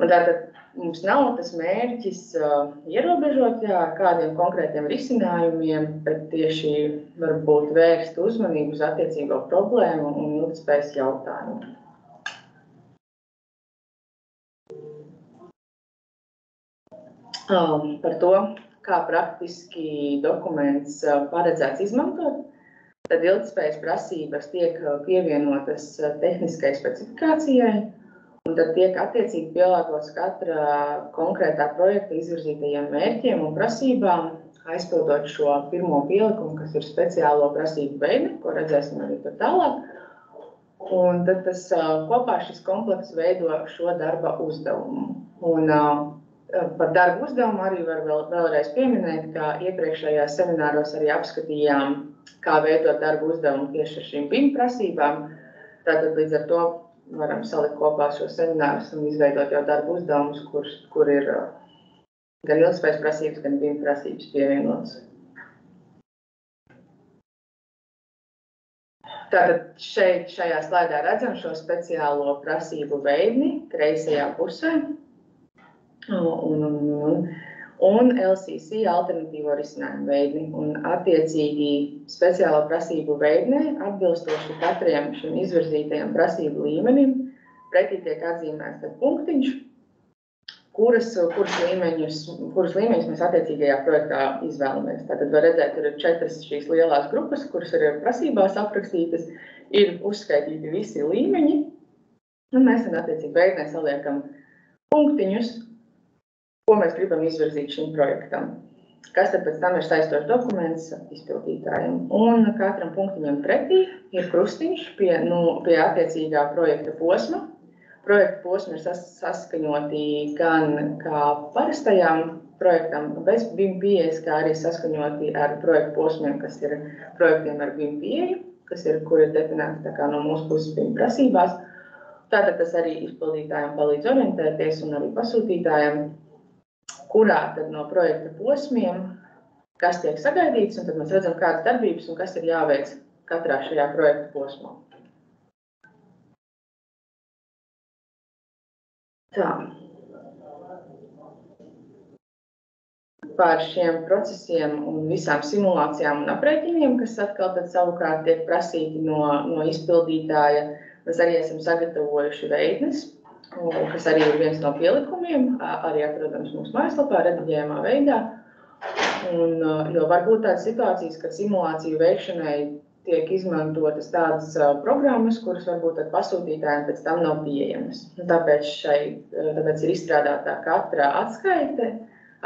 Un tātad mums nav tas mērķis ierobežot ar kādiem konkrētiem risinājumiem, bet tieši varbūt vērst uzmanību uz attiecīgo problēmu un ilgtspējas jautājumu. Par to, kā praktiski dokuments paredzēts izmantot, tad ilgtspējas prasības tiek pievienotas tehniskai specifikācijai, un tad tiek attiecīgi pielāgots katra konkrētā projekta izvirzītajiem mērķiem un prasībām, aizpildot šo pirmo pielikumu, kas ir speciālo prasību veidi, ko redzēsim arī tur tālāk. Un tad tas kopā šis komplekss veido šo darba uzdevumu. Un par darbu uzdevumu arī var vēlreiz pieminēt, ka iepriekšējās semināros arī apskatījām, kā veidot darbu uzdevumu tieši ar šīm BIM prasībām. Tātad līdz ar to varam salikt kopā šos seminārus un izveidot jau darbu uzdevumus, kur ir gan ilgspējas prasības, gan BIM prasības pievienotas. Tātad šajā slaidā redzam šo speciālo prasību veidni kreisajā pusē un LCC alternatīvo risinājumu veidni. Un attiecīgi speciālo prasību veidnē atbilstoši katriem šim izvirzītajam prasību līmenim pretī tiek atzīmēts ar punktiņš, kurus līmeņus mēs attiecīgajā projektā izvēlamies. Tātad var redzēt, tur ir 4 šīs lielās grupas, kuras ir prasībās aprakstītas, ir uzskaitīti visi līmeņi, un mēs attiecīgi veidnē saliekam punktiņus, ko mēs gribam izvirzīt šim projektam. Kas tad pēc tam ir saistošs dokuments izpildītājiem. Un katram punktiņam pretī ir krustiņš pie attiecīgā projekta posma. Projekta posmi ir saskaņoti gan kā parastajām projektam bez BIM pieejas, kā arī saskaņoti ar projektu posmiem, kas ir projektiem ar BIM pieeju, kur ir definēti tā kā no mūsu puses BIM prasībās. Tātad tas arī izpildītājiem palīdz orientēties un arī pasūtītājiem, kurā tad no projekta posmiem, kas tiek sagaidīts, un tad mēs redzam, kādas darbības un kas ir jāveic katrā šajā projekta posmā. Tā. Par šiem procesiem un visām simulācijām un aprēķiniem, kas atkal tad savukārt tiek prasīti no izpildītāja, mēs arī esam sagatavojuši veidnes, kas arī ir viens no pielikumiem, arī atrodams mūsu mājaslapā, rediģējumā veidā. Jo var būt tādas situācijas, kad simulāciju veikšanai tiek izmantotas tādas programmas, kuras varbūt tad pasūtītājiem pēc tam nav pieejamas. Tāpēc ir izstrādātā katra atskaite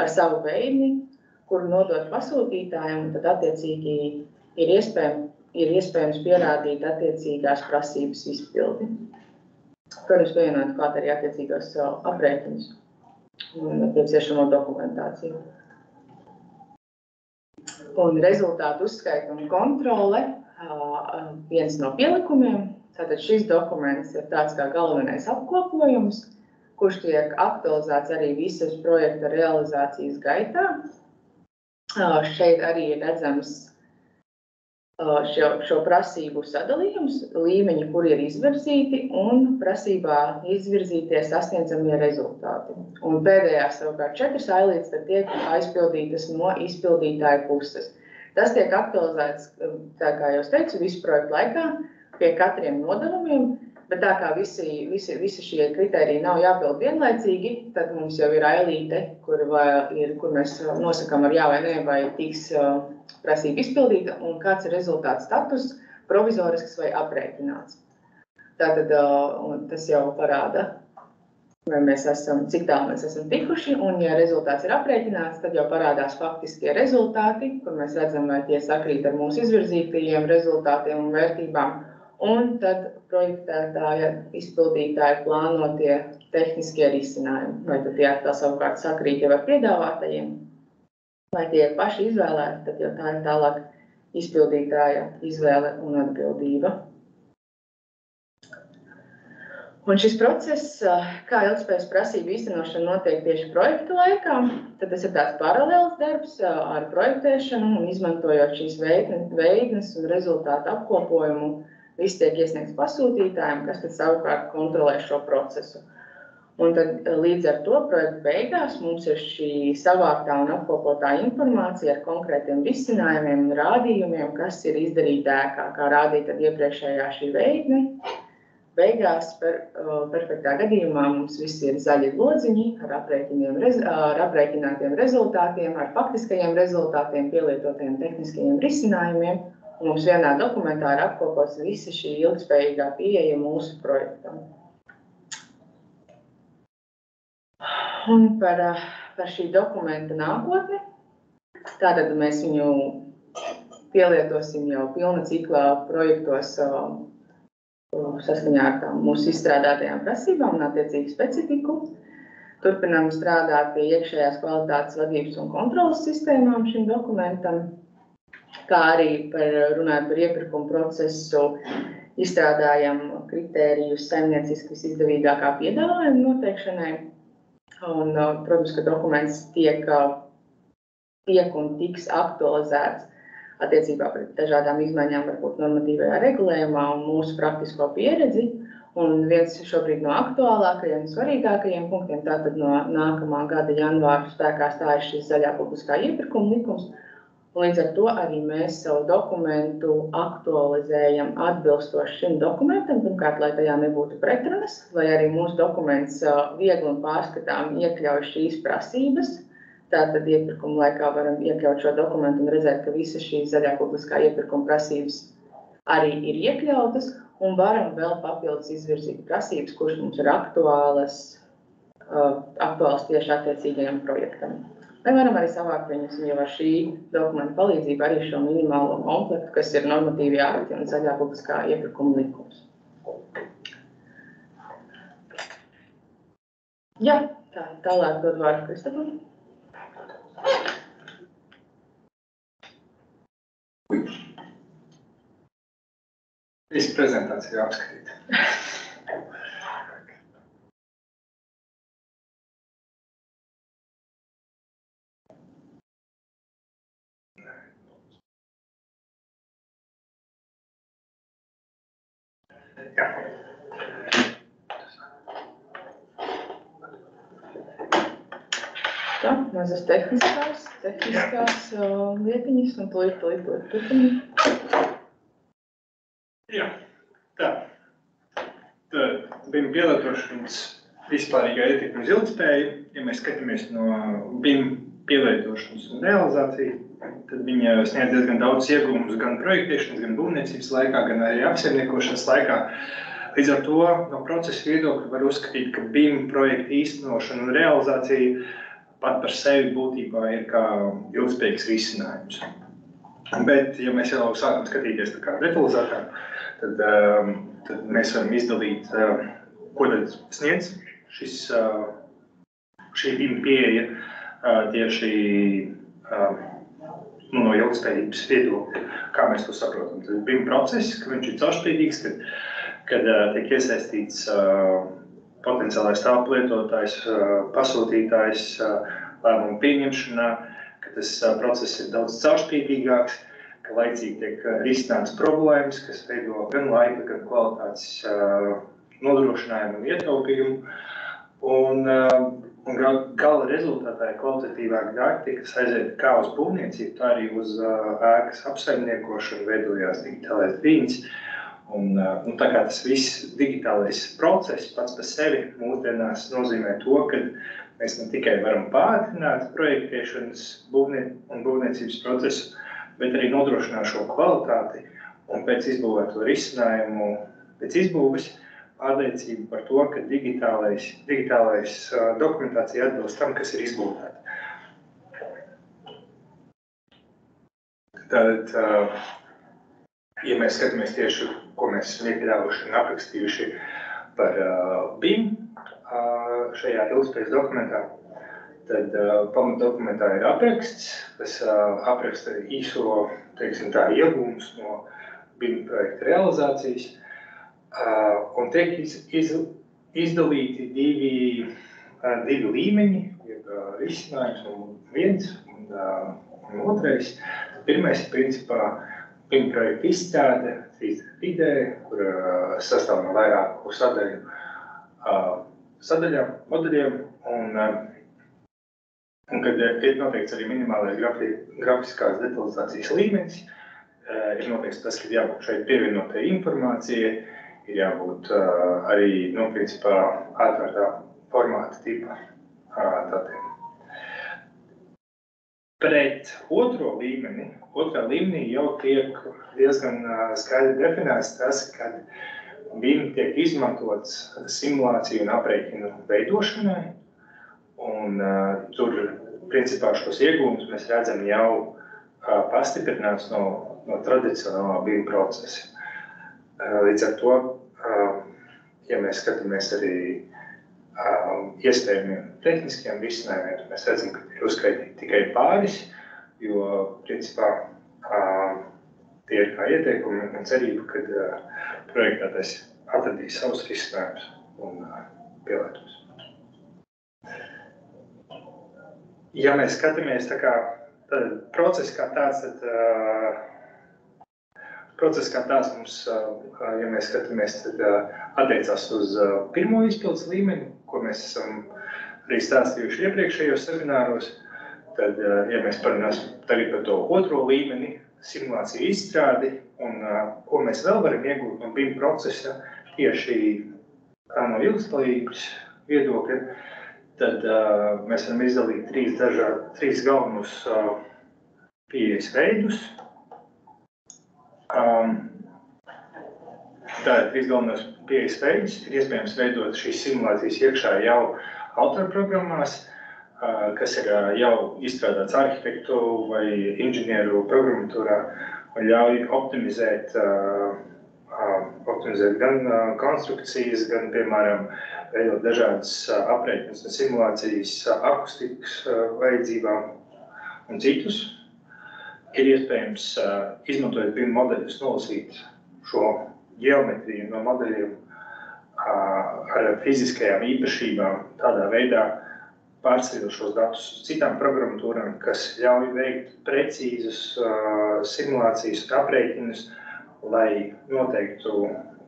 ar savu veidni, kuru nodot pasūtītājiem, un tad attiecīgi ir iespējams pierādīt attiecīgās prasības izpildi. Protams, pievienot klāt arī attiecīgos aprēķinus un nepieciešamo dokumentāciju. Un rezultātu uzskaita un kontrole viens no pielikumiem. Tātad šis dokuments ir tāds kā galvenais apkopojums, kurš tiek aktualizēts arī visas projekta realizācijas gaitā. Šeit arī ir redzams šo prasību sadalījums, līmeņi, kuri ir izvirzīti un prasībā izvirzītie sasniedzamie rezultāti. Un pēdējās savukārt 4 ailītes tad tiek aizpildītas no izpildītāja puses. Tas tiek aktualizēts, tā kā jau teicu, visu projektu laikā pie katriem nodalumiem, bet tā kā visi šie kriteriji nav jāpild vienlaicīgi, tad mums jau ir ailīte, kur mēs nosakām ar jā vai nē, vai tiks prasība izpildīta un kāds ir rezultāts status, provizorisks vai aprēķināts. Tātad tas jau parāda, cik tālu mēs esam tikuši, un ja rezultāts ir aprēķināts, tad jau parādās faktiskie rezultāti, kur mēs redzam, vai tie sakrīt ar mūsu izvirzītajiem rezultātiem un vērtībām, un tad projektētāja izpildītāja plānotie tehniskie risinājumi, vai tad tie tā savukārt sakrīt jau ar piedāvātajiem, vai tie ir paši izvēlēti, tad jau tā ir tālāk izpildītāja izvēle un atbildība. Un šis process, kā ilgspējas prasību īstenošana notiek tieši projekta laikā, tad tas ir tāds paralēls darbs ar projektēšanu un izmantojot šīs veidnes un rezultātu apkopojumu, viss tiek iesniegts pasūtītājiem, kas tad savukārt kontrolē šo procesu. Un tad līdz ar to projekta beigās mums ir šī savāktā un apkopotā informācija ar konkrētiem risinājumiem un rādījumiem, kas ir izdarīti ēkā, kā rādīja tad iepriekšējā šī veidne. Beigās, perfektā gadījumā, mums visi ir zaļi lodziņi ar aprēķinātiem rezultātiem, ar faktiskajiem rezultātiem, pielietotiem tehniskajiem risinājumiem, un mums vienā dokumentā ir apkopots visa šī ilgspējīgā pieeja mūsu projektam. Un par šī dokumenta nākotni, tātad mēs viņu pielietosim jau pilna ciklā projektos saskaņā ar mūsu izstrādātajām prasībām un attiecīgu specifiku. Turpinām strādāt pie iekšējās kvalitātes vadības un kontrolas sistēmām šim dokumentam, kā arī runājot par iepirkumu procesu, izstrādājam kritērijus saimnieciski visizdevīgākā piedāvājuma noteikšanai. Un, protams, ka dokuments tiek un tiks aktualizēts attiecībā pret dažādām izmaiņām, varbūt normatīvajā regulējumā un mūsu praktisko pieredzi. Un viens šobrīd no aktuālākajiem un svarīgākajiem punktiem, tātad no nākamā gada janvāra spēkā stājas šis zaļā publiskā iepirkuma likums. Līdz ar to arī mēs savu dokumentu aktualizējam atbilstoši šim dokumentam, pirmkārt, lai tajā nebūtu pretrunas, lai arī mūsu dokuments viegli un pārskatām iekļauj šīs prasības. Tātad iepirkuma laikā varam iekļaut šo dokumentu un redzēt, ka visas šīs zaļā publiskā iepirkuma prasības arī ir iekļautas, un varam vēl papildus izvirzīt prasības, kuras mums ir aktuālas tieši attiecīgajam projektam. Vai varam arī savākt viņus jau ar šī dokumenta palīdzību arī šo minimālo komplektu, kas ir normatīvi akti un zaļā publiskā iepirkuma likums. Jā, tālāk dod vārdu Kristapam. Visu prezentāciju apskatīt. Jā. Tā, mazas tehniskās lietiņas un tūlīt turpinām. Jā, tā. BIM pielietošanas vispārīgā ietekme uz ilgtspēju. Ja mēs skatāmies no BIM pielietošanas un realizāciju, tad viņa sniedz diezgan daudz iegūmus gan projektēšanas, gan būvniecības laikā, gan arī apsaimniekošanas laikā. Līdz ar to no procesa viedokļa var uzskatīt, ka BIM projekta īstenošana un realizācija pat par sevi būtībā ir kā ilgspējīgs risinājums. Bet, ja mēs jau sākam skatīties tā kā detalizētāk, tad mēs varam izdalīt, ko tad sniedz šī BIM pieeja tieši no ilgspējības viedokļa, kā mēs to saprotam. Tad BIM process, ka viņš ir caurspīdīgs, kad tiek iesaistīts potenciālais tālplietotājs, pasūtītājs lēmumu pieņemšanā, ka tas process ir daudz caurspīdīgāks, ka laicīgi tiek risināts problēmas, kas veido gan laika, gan kvalitātes nodrošinājumu un ietaupījumu. Un gala rezultātā ir kvalitatīvāki dati, kas aiziet kā uz būvniecību, tā arī uz ēkas apsaimniekošanu, veidojās digitālais dīns. Un tā kā tas viss digitālais process pats par sevi mūsdienās nozīmē to, ka mēs ne tikai varam pātrināt projektēšanas un būvniecības procesu, bet arī nodrošināt šo kvalitāti un pēc izbūvēto risinājumu, pēc izbūves, pārliecību par to, ka digitālais dokumentācija atbilst tam, kas ir izbūvēta. Tad, ja mēs skatāmies tieši, ko mēs esam iekļāvuši un aprakstījuši par BIM šajā ilgspējas dokumentā, tad pamatdokumentā ir apraksts, kas apraksta īso, teiksim tā, iegūmus no BIM projekta realizācijas. Un tiek izdalīti divi līmeņi, risinājums un viens un otrais. Pirmais ir principā BIM projekta izstrāde 3D, kur sastāv no vairāku moduļiem, un kad ir noteikts arī minimālais grafiskās detalizācijas līmenis, ir noteikts tas, ka jābūt šeit pievienotai informācijai, ir jābūt arī, principā, atvērtā formāta tipa datiem. Pret otrā līmenī jau tiek diezgan skaidri definēts tas, kad BIM tiek izmantots simulāciju un aprēķinu veidošanai, un tur, principā, šos iegūmus mēs redzam jau pastiprināts no tradicionālā BIM procesa. Līdz ar to, ja mēs skatāmies arī iespējamiem tehniskiem risinājumiem, mēs redzam, ka ir uzskaitīti tikai pāris, jo, principā, tie ir kā ieteikumi un cerība, kad projektētājs atradīs savus risinājumus un pielietos. Ja mēs skatāmies process kā tāds, tad mums, ja mēs skatāmies, tad attiecās uz pirmo izpildes līmeni, ko mēs esam arī stāstījuši iepriekšējos semināros. Tad, ja mēs parunāsim tagad par to otro līmeni, simulāciju izstrādi un ko mēs vēl varam iegūt no BIM procesa tieši kā no ilgspējības viedokļa, tad mēs varam izdalīt trīs galvenos pieejas veidus. Tātad trīs galvenos pieejas veidus ir iespējams veidot šīs simulācijas iekšā jau autorprogrammās, kas ir jau izstrādāts arhitektu vai inženieru programmatūrā un ļauj optimizēt gan konstrukcijas, gan, piemēram, veidot dažādas aprēķines un simulācijas akustikas vajadzībām un citus. Ir iespējams, izmantojot BIM modeļus, nolasīt šo ģeometriju no modeļiem ar fiziskajām īpašībām, tādā veidā pārceļot šos datus uz citām programmatūrām, kas ļauj veikt precīzus simulācijas un aprēķinus, lai noteiktu,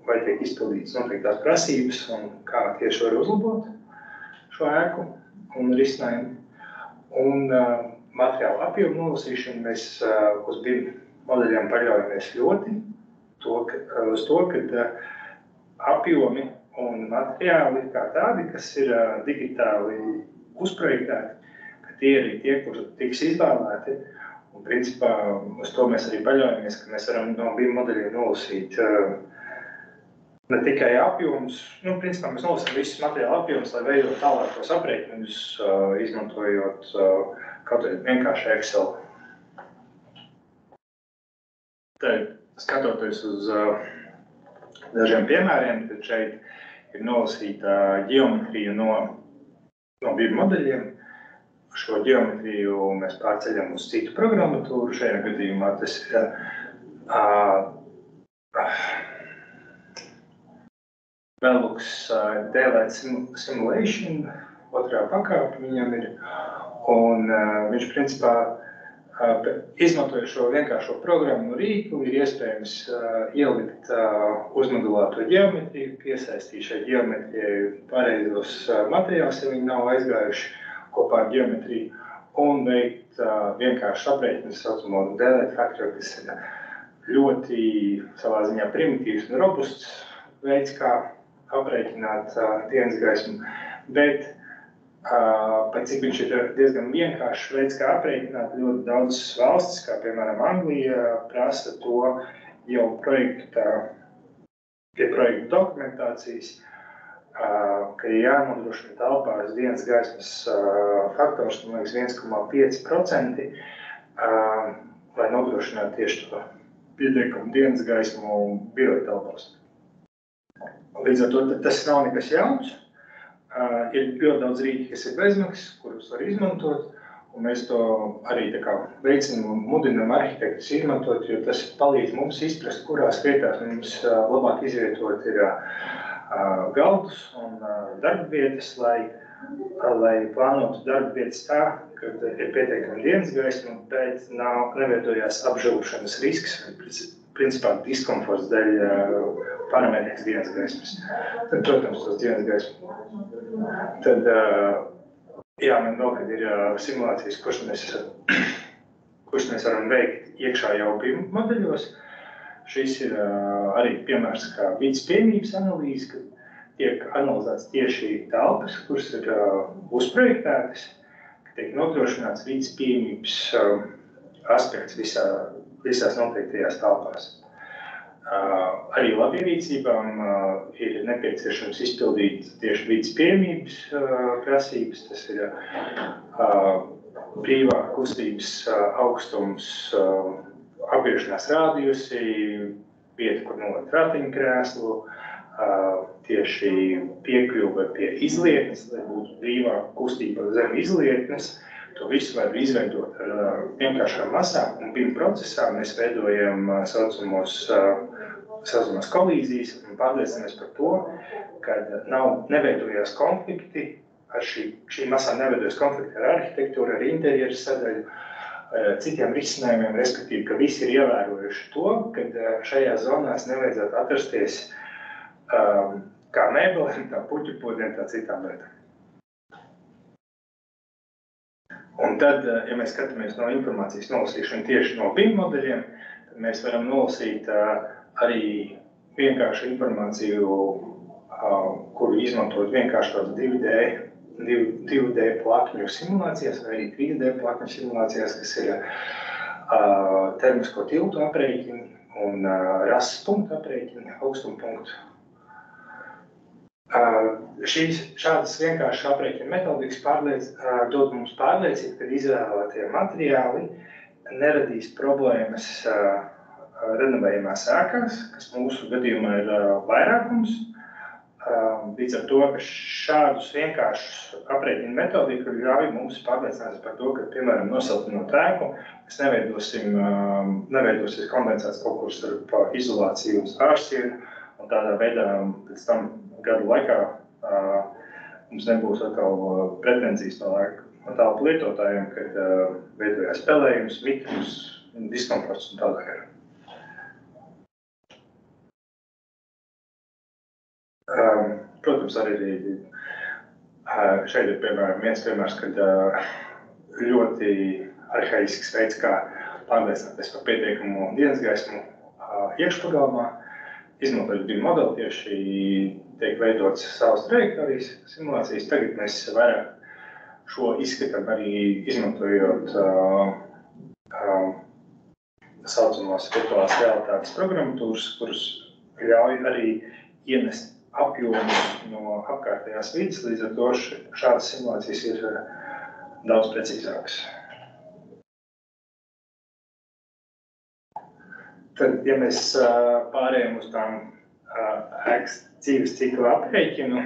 vai tiek izpildītas noteiktās prasības un kā tieši var uzlabot šo ēku un risinājumu. Un materiālu apjomu nolasīšanu mēs uz BIM modeļiem paļaujamies ļoti uz to, ka apjomi un materiāli kā tādi, kas ir digitāli uzprojektēti, ka tie arī tie, kur tiks izvēlēti. Un principā uz to mēs arī paļaujamies, ka mēs varam no BIM modeļiem nolasīt ne tikai apjomus, principā mēs nolasām visus materiālu apjomus, lai veidot tālākos aprēķinus, izmantojot kaut kādu vienkāršu Excel. Tad, skatoties uz dažiem piemēriem, tad šeit ir nolasīta ģeometrija no BIM modeļiem. Šo ģeometriju mēs pārceļam uz citu programmatūru. Šajā gadījumā tas ir Velux Daylight Simulation, otrā pakāpe viņam ir. Un viņš principā izmantojot šo vienkāršo programmu rīku, ir iespējams ielikt uzmodulēto ģeometriju, piesaistīt šai ģeometrijai pareizos materiālus, ja viņi nav aizgājuši kopā ar ģeometriju, un veikt vienkārši aprēķinus saucamo Daylight Factor, kas ir ļoti savā ziņā primitīvs un robusts veids, kā aprēķināt dienas gaismu, bet pat cik viņš ir diezgan vienkāršs veids, kā aprēķināt, ļoti daudzas valstis, kā piemēram Anglija, prasa to jau pie projekta dokumentācijas, ka ir jānodrošina telpās dienas gaismas faktors, man liekas, 1,5%, lai nodrošinātu tieši to pietiekamu dienas gaismu biroja telpās. Līdz ar to tas nav nekas jauns. Ir ļoti daudz rīki, kas ir bezmaksas, kurus var izmantot, un mēs to arī veicinām un mudinām arhitektus izmantot, jo tas palīdz mums izprast, kurās vietās mums labāk izvietot ir galdus un darba vietas, lai plānotu darba vietas tā, ka ir pietiekami dienas gaisma, bet nevietojās apžūšanas risks, principā diskomforts dēļ parametrikas dienas gaismas. Tad, protams, tos dienas gaismas. Tad, man vēl, kad ir simulācijas, kuras mēs varam veikt iekšā jau BIM modeļos. Šis ir arī piemērs kā vidas piemības analīze, kad tiek analizēts tieši telpas, kuras ir uzprojektētas, ka tiek nodrošināts vidas piemības aspekts visās noteiktajās telpās. Arī labierīcībām ir nepieciešams izpildīt tieši vidas piemības prasības. Tas ir brīvā kustības augstums, apgriešanās rādījusi, vieta, kur nolikt ratiņkrēslu, tieši piekļuve pie izlietnes, lai būtu brīvā kustība zem izlietnes, To visu var izveidot ar vienkāršām masām, un BIM procesā mēs veidojam saucamās kolīzijas un pārliecinamies par to, ka neveidojās konflikti ar šīm masām, neveidojās konflikti ar arhitektūru, ar interjeru sadaļu, citiem risinājumiem, respektīvi, ka visi ir ievērojuši to, ka šajās zonās nevajadzētu atrasties kā mēbelēm, tā puķupodiem, tā citām lietām. Un tad, ja mēs skatāmies no informācijas nolasīšanu tieši no BIM modeļiem, tad mēs varam nolasīt arī vienkāršu informāciju, kuru izmantot vienkārši tādas 2D plakņu simulācijās vai arī 3D plakņu simulācijās, kas ir termisko tiltu aprēķini un rases punktu aprēķini, augstuma punktu. Šādas vienkāršas aprēķina metodikas dod mums pārliecību, ka izvēlētie materiāli neradīs problēmas renovējumās ēkās, kas mūsu gadījumā ir vairākums. Līdz ar to, ka šādus vienkāršus aprēķina metodiku ļauj mums pārliecināties par to, ka, piemēram, nosiltinot ēku, mēs neveidosies kondensāts kaut kur starp izolāciju un ārsienu, un tādā veidā pēc tam gadu laikā mums nebūs atkal pretenzijas no telpu lietotājiem, kad veidojās pelējums, mitrums, diskomforts un tādā garā. Protams, arī šeit ir viens piemērs, kad ļoti arhaisks veids, kā pārliecināties par pietiekamu dienas gaismu iekšpagalmā, izmantojot BIM modeli, tieši tiek veidotas savas trajektorijas simulācijas. Tagad mēs vairāk šo izskatām arī izmantojot saucamās virtuālās realitātes programmatūras, kuras ļauj arī ienest apjomus no apkārtējās vides, līdz ar to šādas simulācijas ir daudz precīzākas. Tad, ja mēs pārējām uz tām ēkas dzīves cikla aprēķinu,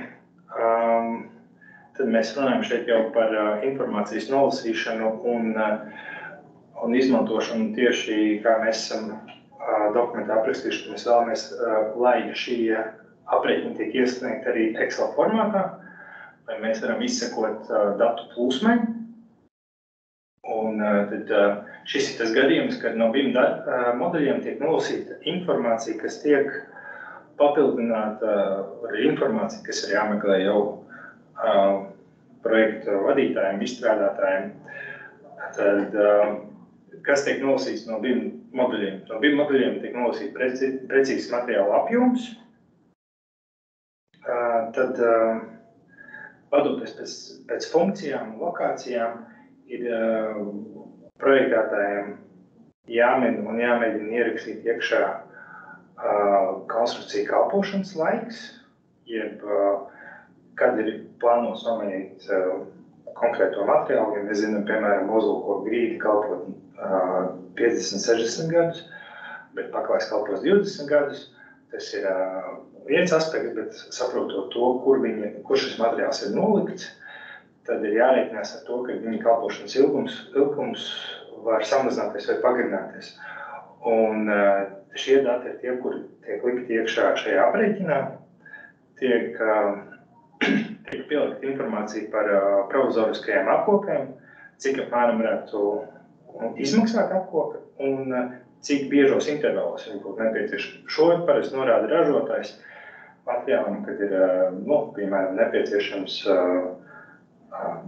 tad mēs runājam šeit jau par informācijas nolasīšanu un izmantošanu tieši, kā mēs esam dokumentā aprakstījuši, mēs vēlamies, lai šie aprēķini tiek iesniegti arī Excel formātā, lai mēs varam izsekot datu plūsmai. Un tad šis ir tas gadījums, kad no BIM modeļiem tiek nolasīta informācija, kas tiek papildināta ar informāciju, kas ir jāmeklē jau projekta vadītājiem, izstrādātājiem. Tad, kas tiek nolasīts no BIM modeļiem? No BIM modeļiem tiek nolasīts precīzs materiāla apjoms. Tad, vadoties pēc funkcijām un lokācijām, ir projektētājiem jāmēģina ierakstīt iekšā konstrukcija kalpošanas laiks, jeb kad ir plānots nomainīt konkrēto materiālu, ja mēs zinām, piemēram, ozolkoku grīdi kalpot 50-60 gadus, bet paklājs kalpos 20 gadus. Tas ir viens aspekts, bet saprotot to, kur šis materiāls ir nolikts, tad ir jārēķinās ar to, ka viņa kalpošanas ilgums var samazināties vai pagarināties. Un šie dati ir tie, kuri tiek likti iekšā šajā aprēķinā, tiek pielikt informācija par provizoriskajām apkopēm, cik apmēram varētu izmaksāt apkope un cik biežos intervalos viņi būtu nepieciešami. Šo parasti norāda ražotājs materiālam, kad ir, piemēram, nepieciešams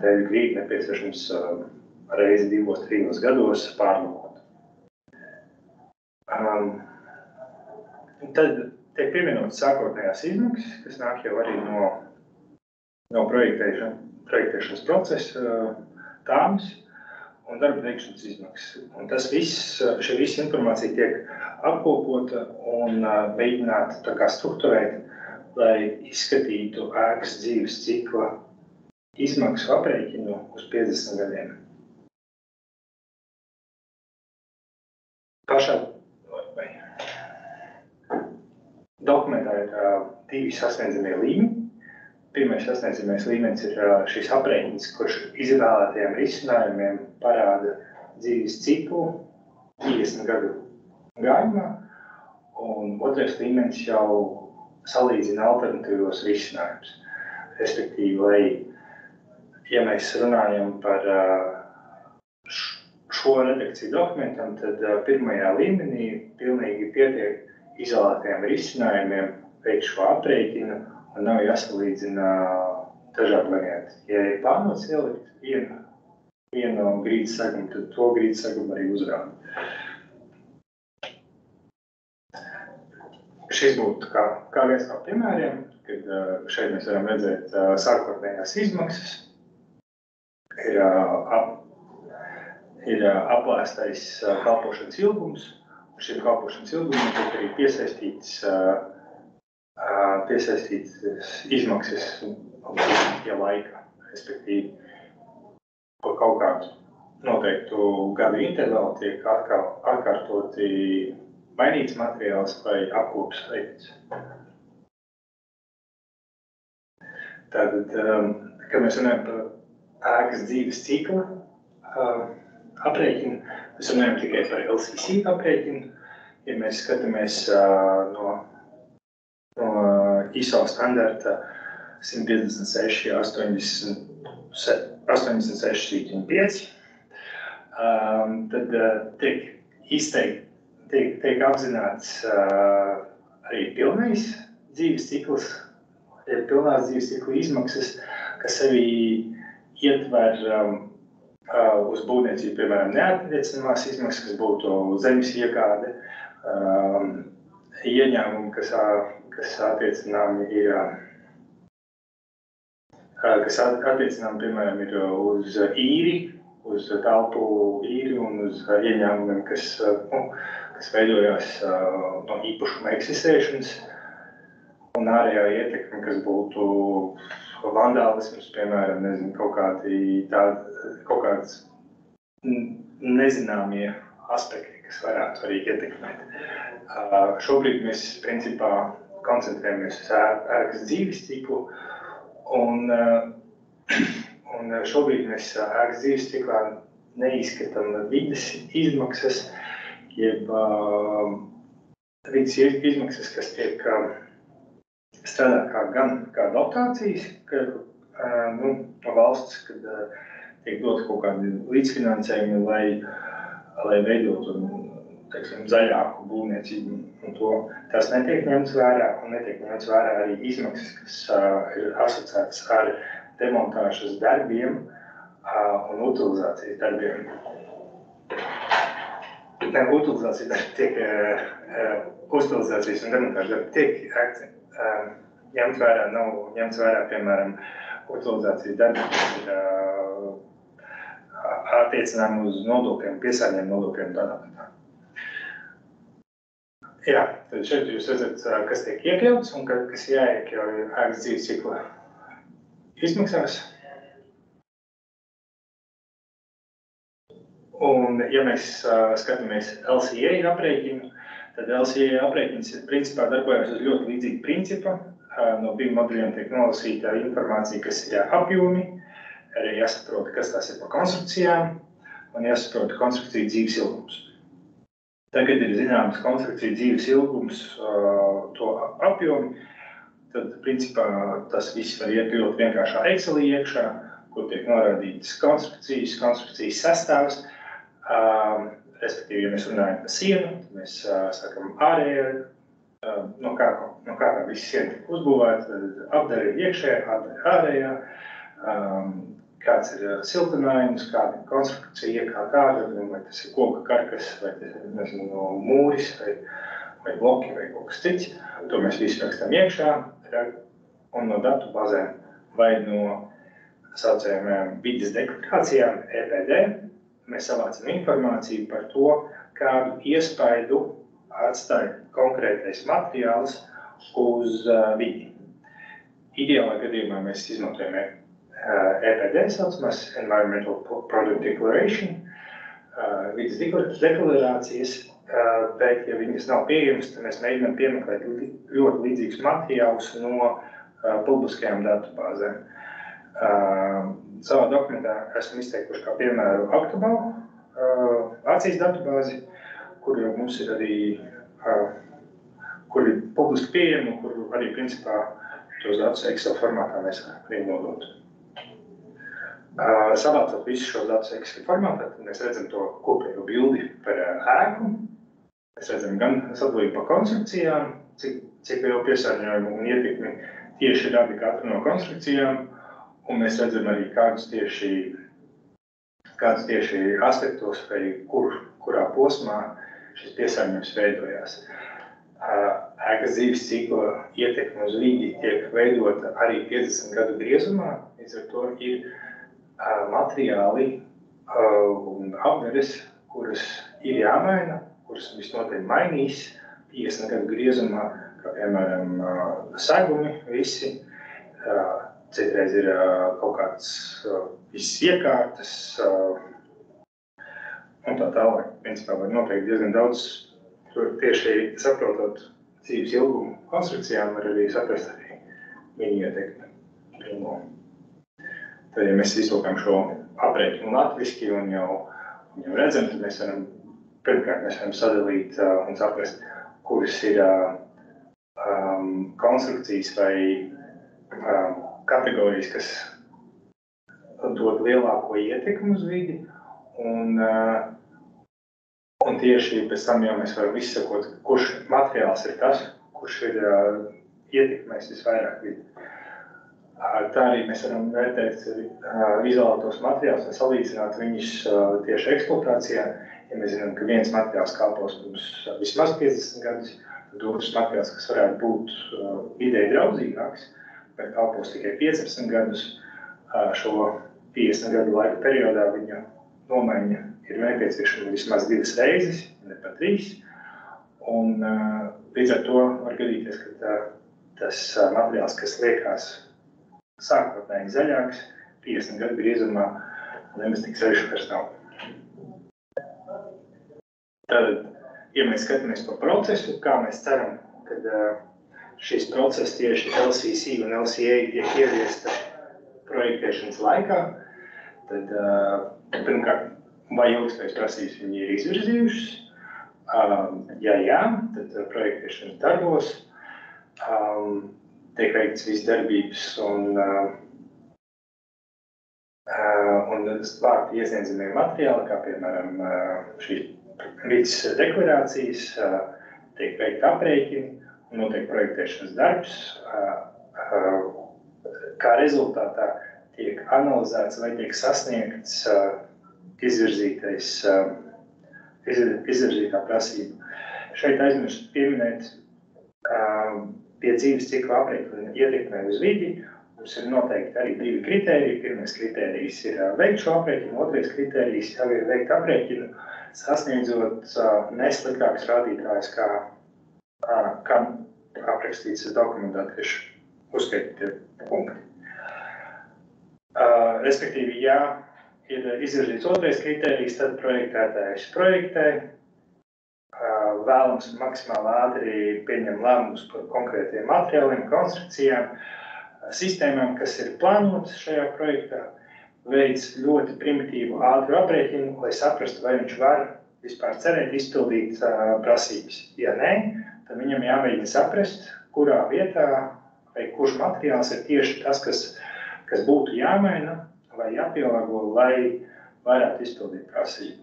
dēļ grīdi nepieciešams reizi 2-3 gados pārlūkot. Tad tiek pievienotas sākotnējās izmaksas, kas nāk jau arī no projektēšanas procesa tāmas un darba veikšanas izmaksas. Un tas viss, šī visa informācija tiek apkopota un mēģināta tā kā strukturēt, lai izskatītu ēkas dzīves cikla izmaksu aprēķinu uz 50 gadiem. Pašā dokumentā ir 2 sasniedzamie līmeņi. pirmais sasniedzamais līmenis ir šis aprēķins, kurš izvēlētajiem risinājumiem parāda dzīves ciklu 50 gadu gājumā, un otrais līmenis jau salīdzina alternatīvos risinājumus. Respektīvi, ja mēs runājam par šo redakciju dokumentam, tad pirmajā līmenī pilnīgi pietiek izvēlētajiem risinājumiem veikt šo aprēķinu un nav jāsalīdzina dažādi varianti. Ja ir plānots ielikt vienu grīdas segumu, tad to grīdas segumu arī uzrāda. Šis būtu kā viens no piemēriem, kad šeit mēs varam redzēt sākotnējās izmaksas. Ir aplēstais kalpošanas ilgums, un šim kalpošanas ilgumam tiek arī piesaistītas izmaksas pie laika, respektīvi par kaut kādu noteiktu gadu intervalu tiek atkārtoti mainīts materiāls vai apkopes veikts. Tātad, kad mēs runājam par ēkas dzīves cikla aprēķinu, mēs runājam tikai par LCC aprēķinu. Ja mēs skatāmies no ISO standarta 156.86.5, tad tiek apzināts arī pilnais dzīves cikls, pilnās dzīves cikla izmaksas, kas sevī ietver uz būvniecību, piemēram, neattiecināmās izmaksas, kas būtu zemes iegāde, ieņēmumi, kas attiecināmi ir, piemēram, ir uz īri, uz telpu īri un uz ieņēmumiem, kas veidojās no īpašuma eksistēšanas, un ārējā ietekme, kas būtu vandālisms, piemēram, kaut kāds nezināmie aspekti, kas varētu arī ietekmēt. Šobrīd mēs, principā, koncentrējamies uz ēkas dzīves ciklu, un šobrīd mēs ēkas dzīves ciklā neizskatām vides izmaksas, jeb vides izmaksas, kas tiek strādā gan kā dotācijas, no valsts, kad tiek dot kaut kādi līdzfinansējumi, lai veidotu, teiksim, zaļāku būvniecību, un tas netiek ņemts vērā, un netiek ņemts vērā arī izmaksas, kas ir asociētas ar demontāžas darbiem un utilizācijas darbiem. Utilizācijas un demontāžas darbi tiek ņemt vērā, nav ņemts vērā, piemēram, utilizācijas darbi, kas ir attiecinām uz nodokļiem, piesārņojumu nodokļiem tādā veidā. Jā, tad šeit jūs redzat, kas tiek iekļauts un kas jāiekļauj ēkas dzīves cikla izmaksās. Un, ja mēs skatāmies LCA aprēķinu, tad LCA aprēķins principā darbojas uz ļoti līdzīgu principu. No BIM modeļiem tiek nolasīta informācija, kas ir apjomi, arī jāsaprot, kas tās ir par konstrukcijām, un jāsaprot konstrukciju dzīves ilgums. Tagad ir zināms konstrukciju dzīves ilgums, to apjomi, tad principā tas viss var iet ļoti vienkāršā Excelī iekšā, kur tiek norādītas konstrukcijas sastāvs. Respektīvi, ja mēs runājam par sienu, tad mēs sakam ārējā, no kā visi siena tiek uzbūvēta, apdara iekšējā, apdara ārējā, kāds ir siltinājums, kāda ir konstrukcija, kā kāda, vai tas ir koka karkas, vai tas ir mūris, vai bloki, vai kaut kas cits. To mēs visu rakstam iekšā, un no datu bazēm vai no saucējumiem vides deklarācijām, EPD, mēs savācam informāciju par to, kādu iespaidu atstāja konkrētais materiāls uz vidi. Ideālā gadījumā mēs izmantojam EPD, saucamās Environmental Product Declaration, vides deklarācijas, bet, ja viņas nav pieejamas, tad mēs mēģinām piemeklēt ļoti līdzīgus materiālus no publiskajām datubāzēm. Savā dokumentā esam izteikuši kā piemēru Octobal, Vācijas datubāzi, kur mums ir arī, kur ir publiski pieejami, kur arī principā tos datus Excel formātā mēs arī nodot. Savācot visu šos datus Excel formātā, tad mēs redzam to kopējo bildi par ēku. Mēs redzam gan sadalību pa konstrukcijām, cik lielu piesārņojumu un ietekmi tieši rada katra no konstrukcijām, un mēs redzam arī kādus tieši aspektos vai kurā posmā šis piesārņojums veidojās. Ēkas dzīves cikla ietekme uz vidi tiek veidota arī 50 gadu griezumā, līdz ar to ir materiāli un apgares, kuras ir jāmaina, kuras visnotaļ mainīs 50 gadu griezumā, kā piemēram segumi visi, citreiz ir kaut kāds visas iekārtas un tā tālāk. Principā var noteikt diezgan daudz, tieši saprotot dzīves ilgumu konstrukcijām, var arī saprast arī viņu ietekmi. Tad, ja mēs izlūkām šo aprēķinu latviski un jau redzam, tad mēs varam sadalīt un saprast, kuras ir konstrukcijas vai kategorijas, kas dod lielāko ietekmi uz vidi. Un tieši pēc tam jau mēs varam izsakot, kurš materiāls ir tas, kurš ir ietekmēs visvairāk vidi. Tā arī mēs varam vērtēt izvēlētos materiālus un salīdzināt viņus tieši eksploatācijā. Ja mēs zinām, ka viens materiāls kalpos mums vismaz 50 gadus, tad otrs materiāls, kas varētu būt vidēji draudzīgāks, bet kalpos tikai 15 gadus, šo 50 gadu laika periodā viņa nomaiņa ir nepieciešama vismaz 2 reizes, ne pat 3. Un līdz ar to var gadīties, ka tas materiāls, kas liekas sākotnēji zaļāks, 50 gadu griezumā nemaz tik zaļš vairs nav. Tad, ja mēs skatāmies par procesu, kā mēs ceram, kad šis process tieši LCC un LCA tiek ieviesta projektēšanas laikā, tad pirmkārt, vai ilgspējas prasības viņi ir izvirzījušas? Ja jā, tad projektēšanas darbos tiek veikts viss darbības un vākti iesniedzamie materiāli, kā piemēram šī vidas deklarācijas, tiek veikta aprēķini un notiek projektēšanas darbs. Kā rezultātā tiek analizēts vai tiek sasniegts izvirzītā prasība. Šeit aizmirst pieminēt pie dzīves cikla aprēķina ietekmē uz vidi. Mums ir noteikti arī 2 kritēriji. Pirmais kritērijs ir veikt šo aprēķinu, otrais kritērijs jau ir veikt aprēķinu, sasniedzot nesliktākus rādītājus, kā aprakstīts dokumentā tieši uzskaitītie punkti. Respektīvi, ja ir izvirzīts otrais kritērijs, tad projektētājs projektē, vēlams maksimāli ātri pieņem lēmumus par konkrētiem materiāliem, konstrukcijām, sistēmām, kas ir plānotas šajā projektā, veids ļoti primitīvu ātru aprēķinu, lai saprastu, vai viņš var vispār cerēt izpildīt prasības. Ja nē, tad viņam jāmēģina saprast, kurā vietā vai kurš materiāls ir tieši tas, kas būtu jāmaina vai jāpielāgo, lai varētu izpildīt prasību.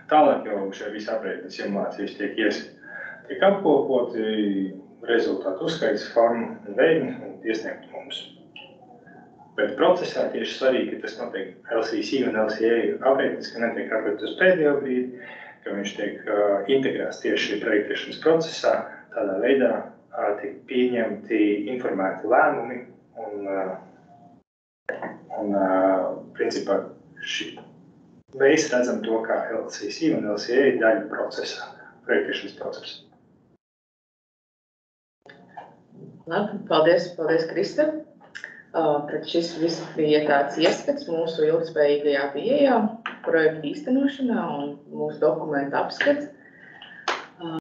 Tālāk jau šie visi aprēķini simulācijas tiek apkopoti, rezultātu uzskaits, formu un veidi un iesniegt mums. Bet procesā tieši svarīgi, ka tas notiek LCC un LCA aprēķins, ka netiek aprēķins uz pēdējo brīdi, ka viņš tiek integrēts tieši projektēšanas procesā, tādā veidā tiek pieņemti informēti lēmumi un principā mēs redzam to, kā LCC un LCA ir daļa procesā, projektēšanas procesa. Labi, paldies Krista. Tad šis viss bija tāds ieskats mūsu ilgspējīgajā pieejā, projektu īstenošanā un mūsu dokumentu apskats.